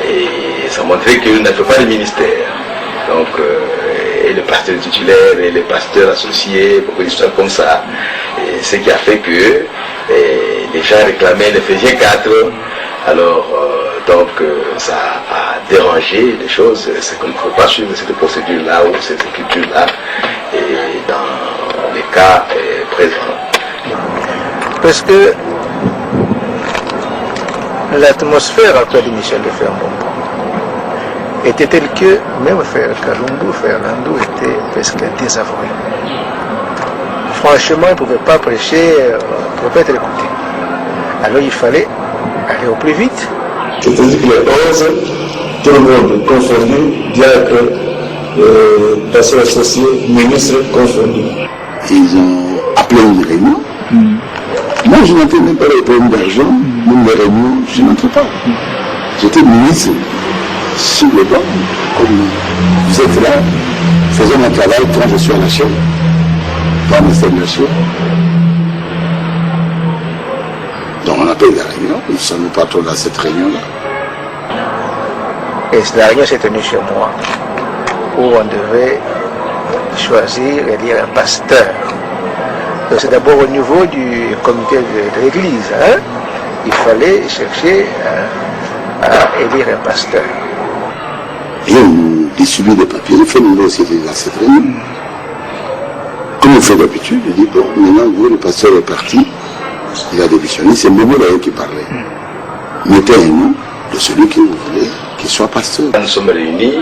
et ça montrait qu'il n'avait pas de ministère. Donc, et le pasteur titulaire et les pasteurs associés, beaucoup d'histoires comme ça, et ce qui a fait que les gens réclamaient l'Éphésiens 4. Alors, donc, ça a dérangé les choses. C'est qu'on ne faut pas suivre cette procédure-là ou cette écriture-là, et dans les cas présents. Parce que l'atmosphère après l'émission de Frère Mbombo était telle que même Frère Kalumbu, Frère Landou était presque désavoué. Franchement, il ne pouvait pas prêcher, il ne pouvait pas être écouté. Alors il fallait aller au plus vite. C'est-à-dire que les 11, tout le monde confondu, diacre, pasteur associé, ministre confondu. Ils ont appelé une réunion. Moi, je n'entends même pas les problèmes d'argent, même les réunions, je n'entre pas. J'étais ministre sur le banc, comme vous êtes là, faisons mon travail quand je suis à la chaîne, dans le ministère de la chaîne. Donc on appelle la réunion, nous sommes pas trop dans cette réunion-là. Et la réunion s'est tenue chez moi, où on devait choisir et élire un pasteur. Donc c'est d'abord au niveau du comité de l'église. Hein? Il fallait chercher à élire un pasteur. Et on distribue des papiers, il fait nous aussi dans cette réunion. Comme on fait d'habitude, je dis, bon, maintenant vous, le pasteur est parti, il a démissionné, c'est Momo d'ailleurs qui parlait. Mettez un nom de celui que vous voulez qu'il soit pasteur. Quand nous sommes réunis,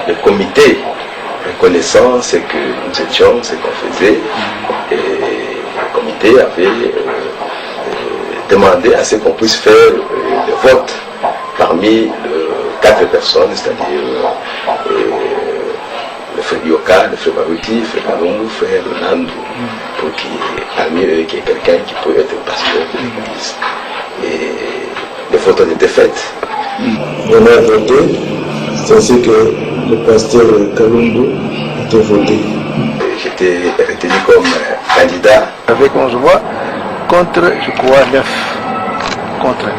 le comité reconnaissant ce que nous étions, ce qu'on faisait, et le comité avait demandé à ce qu'on puisse faire le vote parmi 4 personnes, c'est-à-dire le frère Yoka, le frère Barouti, le frère Kalumbu, le frère Landou, pour qu'il y ait quelqu'un qui peut être pasteur de l'église. Et les votes ont été faites. On a voté, c'est ainsi que le pasteur Kalumbu a été voté. J'étais retenu comme candidat. Avec 11 voix contre, je crois, 9. Contre 9.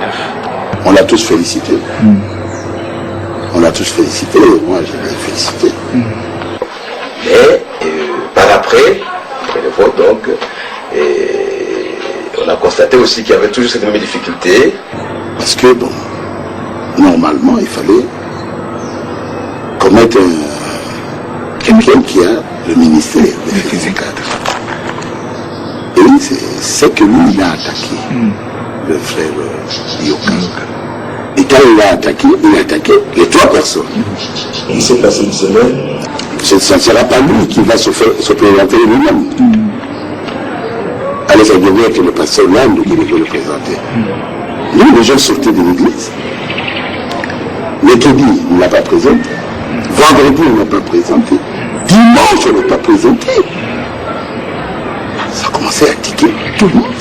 On l'a tous félicité. On l'a tous félicité, moi je l'ai félicité. Mais par après le vote donc, on a constaté aussi qu'il y avait toujours cette même difficulté. Parce que bon, normalement il fallait commettre quelqu'un qui a le ministère de l'Éphésiens 4. Et c'est ce que lui il a attaqué, le frère Yoka. Et quand il a attaqué les 3 personnes. Il s'est passé une semaine. Ce ne sera pas lui qui va se présenter lui-même. Allez, ça devait être le pasteur Landou qui devait le présenter. Nous, les gens sortaient de l'église. Mercredi, il ne l'a pas présenté. Vendredi, il ne l'a pas présenté. Dimanche, on ne l'a pas présenté. Ça commençait à tiquer tout le monde.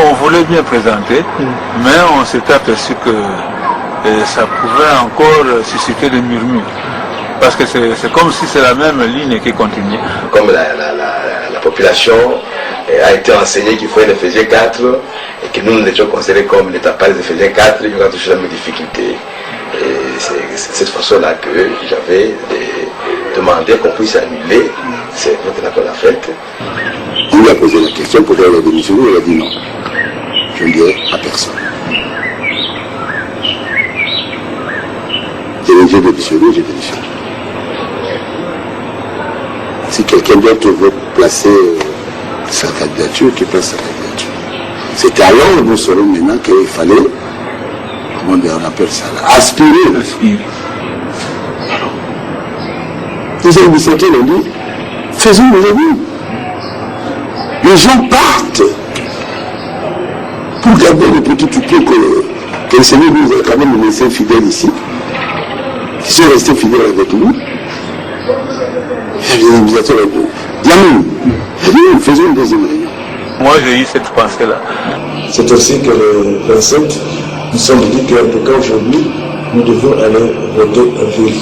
On voulait bien présenter, mais on s'est aperçu que ça pouvait encore susciter des murmures. Parce que c'est comme si c'est la même ligne qui continuait. Comme la population a été enseigné qu'il faut être Éphésiens 4 et que nous étions considérés comme n'étant pas les Éphésiens 4, il y aura toujours mes difficultés. Et c'est cette façon-là que j'avais demandé qu'on puisse annuler cette vote qu'on a faite. On lui a posé la question pourquoi il a démissionné, il a dit non. Je ne dirai à personne. J'ai démissionné, j'ai démissionné. Si quelqu'un d'autre veut placer sa candidature, qu'il place sa candidature. C'est alors que nous saurons maintenant qu'il fallait, comment on appelle ça là, aspirer. Les administrateurs ont dit, faisons nos amis. Les gens partent pour garder le petit toupet que le Seigneur nous a quand même laissé fidèles ici, qui sont restés fidèles avec nous. Les administrateurs ont dit, Diamine, faisons une deuxième réunion. Moi j'ai eu cette pensée-là. C'est aussi que le 27, nous sommes dit qu'en tout cas aujourd'hui, nous devons aller voter en ville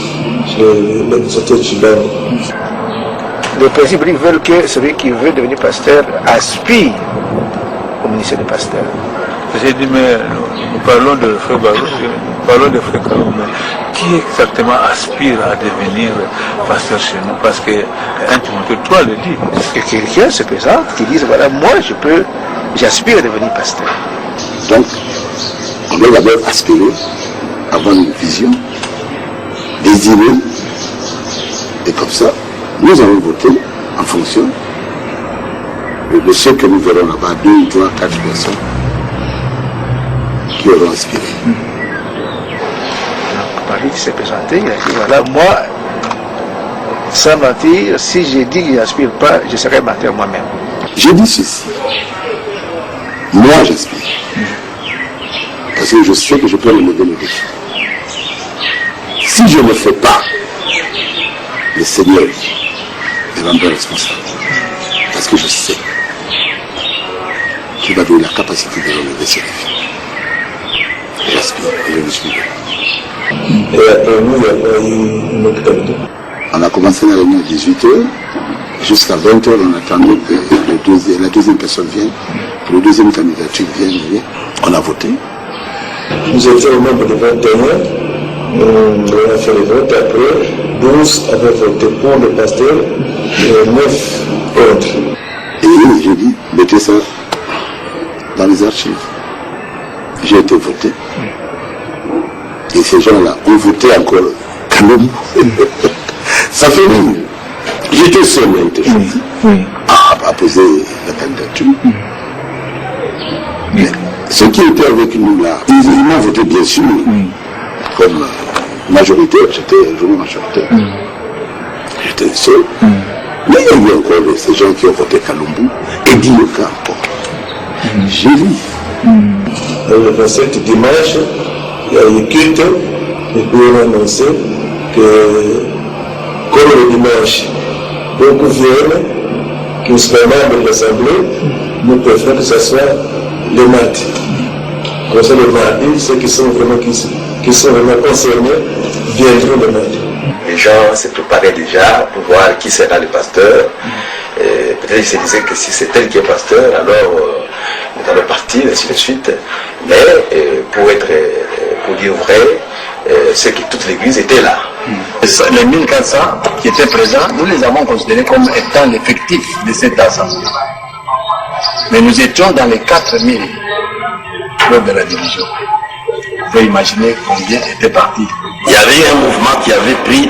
chez l'administrateur Chibane. Les principes veulent que celui qui veut devenir pasteur aspire au ministère de pasteur. J'ai dit, mais nous parlons de Frère Barou, nous parlons de Frère Kalou, mais qui exactement aspire à devenir pasteur chez nous? Parce que 1 Timothée 3 le dit. Et quelqu'un se présente qui dit, voilà, moi j'aspire à devenir pasteur. Donc, on doit d'abord aspirer, avoir une vision, désirer, et comme ça, nous allons voter en fonction de ceux que nous verrons là-bas, 2, 3, 4 personnes qui auront aspiré. Paris qui s'est présenté, il a dit voilà, moi, sans mentir, si j'ai dit que je n'aspire pas, je serai menteur moi-même. J'ai dit ceci. Moi, j'aspire. Parce que je sais que je peux relever le défi. Si je ne le fais pas, le Seigneur est rendra responsable. Parce que je sais qu'il va donner la capacité de relever ce défi. J'aspire et je le suis. Et après nous, il y a pas eu une autre candidat. On a commencé la réunion à 18h. Jusqu'à 20h, on attendait que la deuxième personne vienne, que le deuxième candidature vienne. On a voté. Nous étions au nombre de 21. On a fait le vote. Après, 12 avaient voté pour le pasteur et 9 contre. Et j'ai dit, mettez ça dans les archives. J'ai été voté. Et ces gens-là ont voté encore quand même. Ça fait rire. J'étais seul à être choisi à poser la candidature. Mais ceux qui étaient avec nous là, ils m'ont voté bien sûr comme majoritaire. J'étais vraiment majoritaire. J'étais le seul. Mais il y a eu encore ces gens qui ont voté Kalumbu et Dioka encore. J'ai vu. Le 27 dimanche, il y a eu culte et puis on a annoncé que comme le dimanche, beaucoup viennent, qui soient membres de l'Assemblée, nous préférons que ce soit le mardi. Comme ça, le mardi, ceux qui sont vraiment concernés viendront le mardi. Les gens se préparaient déjà pour voir qui sera le pasteur. Peut-être qu'ils se disaient que si c'est elle qui est pasteur, alors nous allons partir, ainsi de suite. Mais pour dire vrai, c'est que toute l'église était là. Les 1400 qui étaient présents, nous les avons considérés comme étant l'effectif de cette assemblée. Mais nous étions dans les 4000 lors de la division. Vous pouvez imaginer combien étaient partis. Il y avait un mouvement qui avait pris,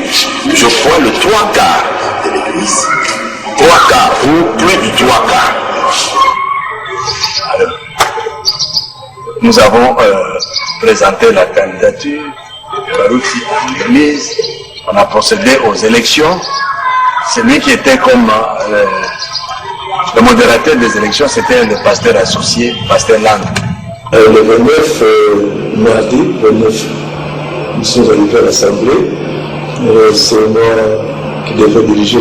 je crois, le 3 quarts de l'église. 3 quarts, ou plus du 3 quarts. Alors, nous avons présenté la candidature de Barouti à l'église. On a procédé aux élections. Celui qui était comme le modérateur des élections, c'était le pasteur associé, pasteur Lang. Le 29 mardi, 29, nous sommes arrivés à l'Assemblée. C'est moi qui devais diriger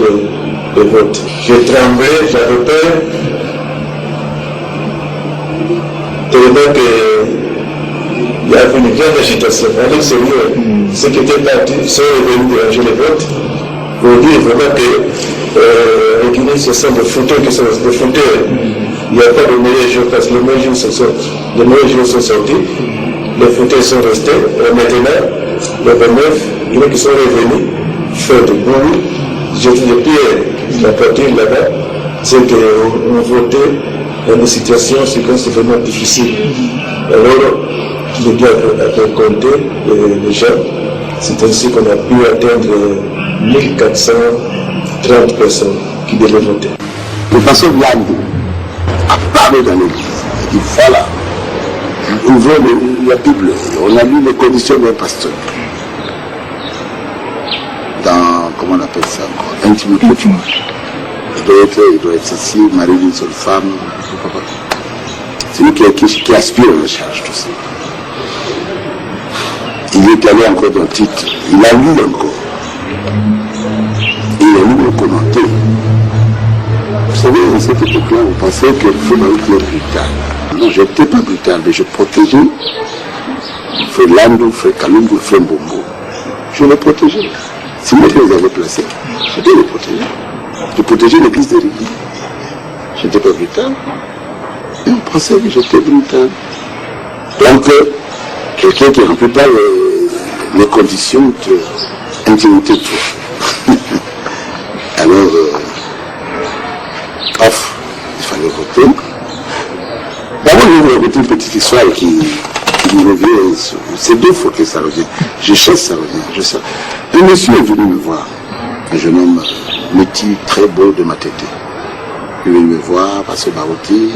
le vote. J'ai tremblé, j'avais peur. Tellement qu'il y avait une grande agitation. Avec sérieux, ceux qui étaient partis sont venus déranger le vote pour dire vraiment que les Guinéens, ce sont des fauteuils qui sont des fauteuils. Il n'y a pas de meilleurs jours parce que les meilleurs jours sont sortis. Les fauteuils sont restés. Et maintenant, le 29, il y en a qui sont revenus faire du boulot, jeter des pierres. La partie là-bas, c'est qu'on votait dans des situations, c'est quand c'est vraiment difficile. Alors, les gars avaient compté les gens. C'est ainsi qu'on a pu atteindre 1430 personnes qui devaient voter. Le pasteur Blandou a parlé dans l'église. Il dit voilà, ouvrez la Bible. On a lu les conditions d'un pasteur. Dans, comment on appelle ça encore, intimité. Il doit être ceci, marié d'une seule femme. C'est lui qui aspire à la charge, tout ça. Il est allé encore dans le titre, il a lu encore. Et il a lu le commentaire. Vous savez, à cette époque-là, vous pensez que le frère Baruti est brutal. Non, je n'étais pas brutal, mais je protégeais frère Lando, frère Kalumbu, frère Mbombo. Je les protégeais. Si moi je les avais placés, je devais les protéger. Je protégeais l'église de Régis. Je n'étais pas brutal. Et on pensait que j'étais brutal. Donc, quelqu'un qui ne remplit pas les conditions d'intimité de toi. Alors, il fallait voter. D'abord, je vais vous raconter une petite histoire qui me revient. C'est 2 fois que ça revient. Je chasse, ça revient. Un monsieur est venu me voir, un jeune homme métis, très beau de ma tête. Il est venu me voir, Pasteur Baruti.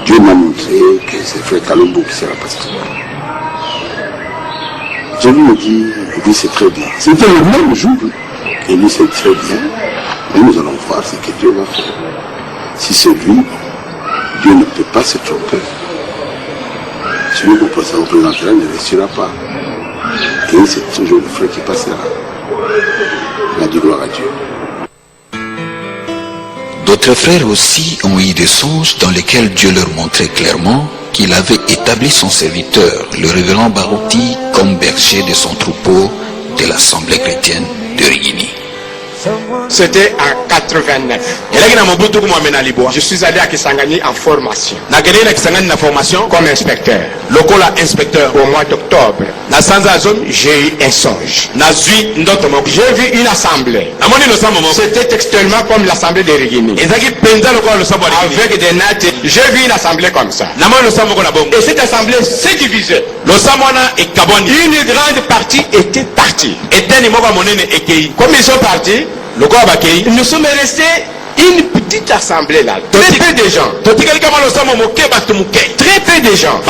Dieu m'a montré que c'est frère Kalumbu qui sera pasteur. Je lui ai dit, c'est très bien. C'était le même jour. Et lui, c'est très bien. Mais nous allons voir ce que Dieu va faire. Si c'est lui, Dieu ne peut pas se tromper. Celui qu'on représentera ne réussira pas. Et c'est toujours le frère qui passera. On a dit gloire à Dieu. D'autres frères aussi ont eu des songes dans lesquels Dieu leur montrait clairement qu'il avait établi son serviteur, le révérend Baruti, comme berger de son troupeau de l'Assemblée chrétienne de Rigini. C'était en 89. Je suis allé à Kisangani en formation. Comme inspecteur. Au mois d'octobre. J'ai eu un songe. J'ai vu une assemblée. C'était textuellement comme l'assemblée de Rigini. Avec des nattes. J'ai vu une assemblée comme ça. Et cette assemblée s'est divisée. Une grande partie était partie. Comme ils sont partis, nous sommes restés une petite assemblée là. Très peu de gens. Très peu de gens.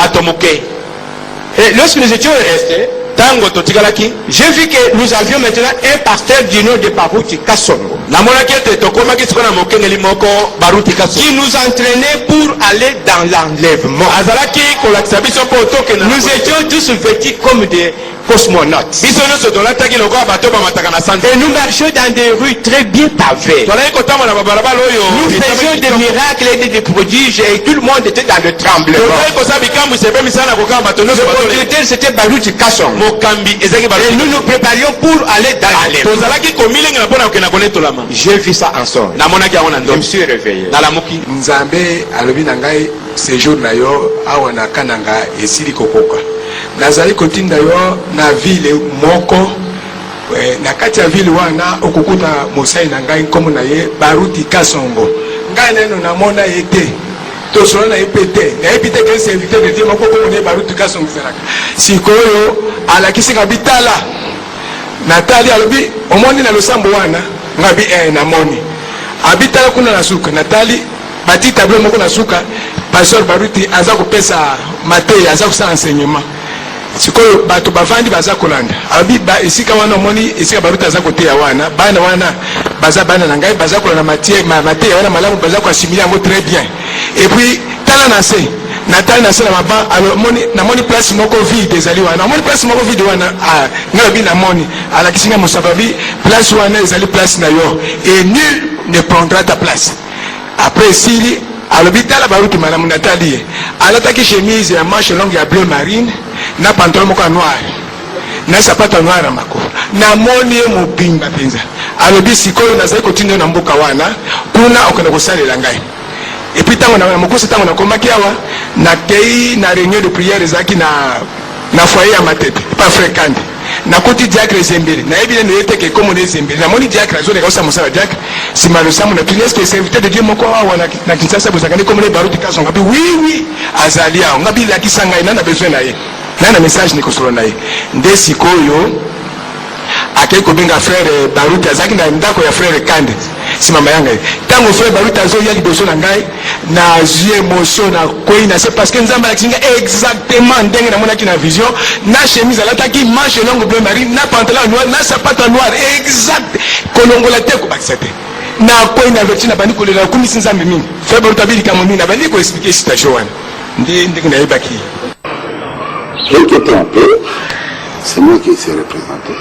Et lorsque nous étions restés, j'ai vu que nous avions maintenant un pasteur du nom de Baruti Kasongo qui nous entraînait pour aller dans l'enlèvement. Nous étions tous vêtus comme des cosmonautes. Et nous marchions dans des rues très bien pavées. Nous faisions des miracles et des prodiges et tout le monde était dans le tremblement. Le propriétaire c'était Baruti Kasongo. Et nous nous préparions pour aller dans l'enlèvement. J'ai vu ça en songe. Je me suis réveillé. Nzambe alobi nangai séjour na yo awa na kananga esili kokoka. Nazali kotinda yo na ville moko na kati ya ville wana okukuta mosai na ngai nkomo na ye Baruti Kasongo. Ngai neno na mona ete to solo na epete na epite ke serviteur de Dieu moko komo ne Baruti Kasongo zalaka. Sikoyo alakisi kabitala Natali alobi omoni na losambo wana ngabi na moni abitala kuna na suka Natali bati tableau moko na suka Pasteur Baruti aza kopesa Matei aza kosa enseignement sikoyo bato bavandi baza kolanda abi ba esika wana omoni esika Baruti aza koteya wana bana wana baza bana na ngai baza kolanda Matei wana malamu baza ko assimiler yango très bien et puis tala na se Natali na se na maba alors moni place moko vide ezali wana moni place moko vide wana ngabi na moni ala kisinga mosababi place wana ezali place na yo et nul ne prendra ta place après sili alobitala Baruti malamu Natali alataki chemise ya manche longue ya bleu marine na pantalon moko noir na sapato noir mako na moni mobimba penza alobi sikoyo nazali kotinda na mboka wana kuna okende kosalela ngai. Et puis tango na mokosi tango na komaki awa na kei na réunion de prière ezaki na foyer ya matete pas fréquente na koti diacre Zembele na yebi ne yete ke comme ne Zembele na moni diacre zo de kosa musala diacre si malosamu na pines que serviteur de Dieu moko awa na Kinshasa bozakane comme ne baruti kaso ngapi oui azali awa ngabi la kisanga ina na besoin na ye na message ni kosolo na ye nde sikoyo akei kobenga frère Baruti azaki na ndako ya frère Kande si mama yanga tango frère Baruti azo ya liboso na ngai na jie émotion na koi na c'est parce que nzamba la kinga exactement ndenge na monaki na vision na chemise alataki manche longue bleu marine na pantalon noir na sapato noir exact kolongola te ko accepter na koi na verti na bandi kolela kumisi nzambe mingi frère Baruti abili kama mingi na bandi ko expliquer situation wana ndenge na yebaki. Inquiétant un peu, c'est moi qui s'est représenté.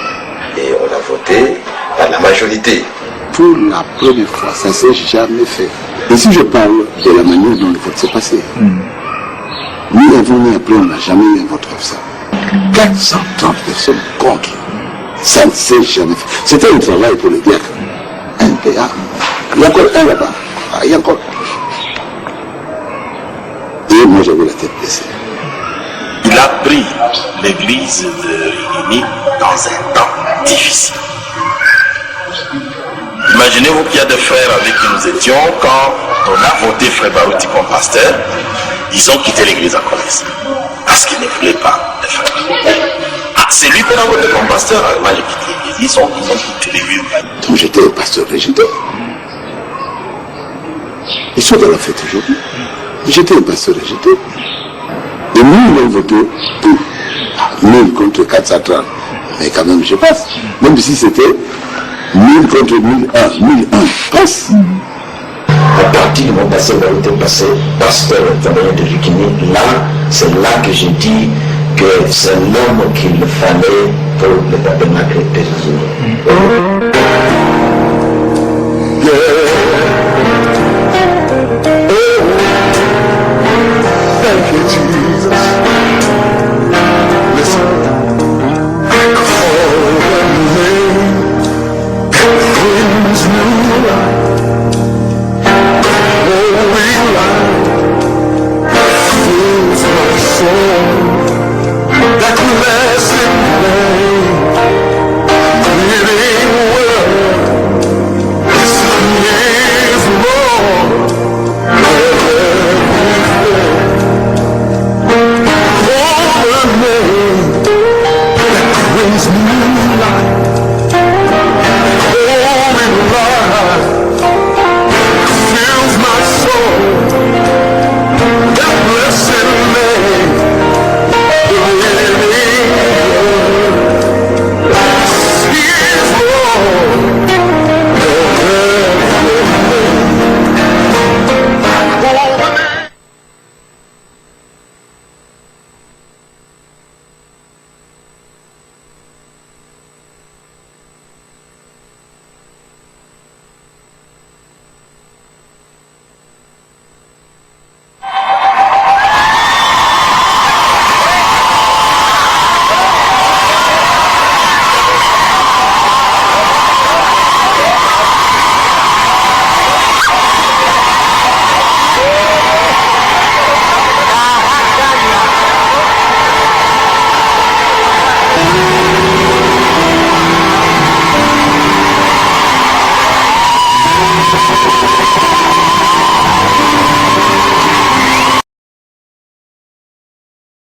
Et on a voté par la majorité. Pour la première fois, ça ne s'est jamais fait. Et si je parle de la manière dont le vote s'est passé, ni avant ni après, on n'a jamais eu un vote comme ça. 430 personnes contre. Ça ne s'est jamais fait. C'était un travail pour les diacres. Un PA. Il y a encore un là-bas. Il y a encore. Et moi, j'avais la tête baissée. Il a pris l'église de Rigini dans un temps difficile. Imaginez-vous qu'il y a des frères avec qui nous étions, quand on a voté Frère Baruti comme pasteur, ils ont quitté l'église en commerce. Parce qu'ils ne voulaient pas de frère. Ah, c'est lui qu'on a voté comme pasteur, moi j'ai quitté l'église, ils ont quitté l'église. Donc j'étais un pasteur rejeté. Ils sont dans la fête aujourd'hui. J'étais un pasteur rejeté. Et nous, on a voté pour 1000 contre 430. Mais quand même, je passe. Même si c'était 1000 contre 1001 passe. À partir du moment où on était passé pasteur de Rigini, là, c'est là que j'ai dit que c'est l'homme qu'il fallait pour le tabernacle de Rigini. Thank you, Jesus. Listen. I call the name that brings new life. Holy light that fills my soul. That blessed name, living word. This is more than everything. Brings new life, holy life, fills my soul, that blessed name, the living word, is more than everything.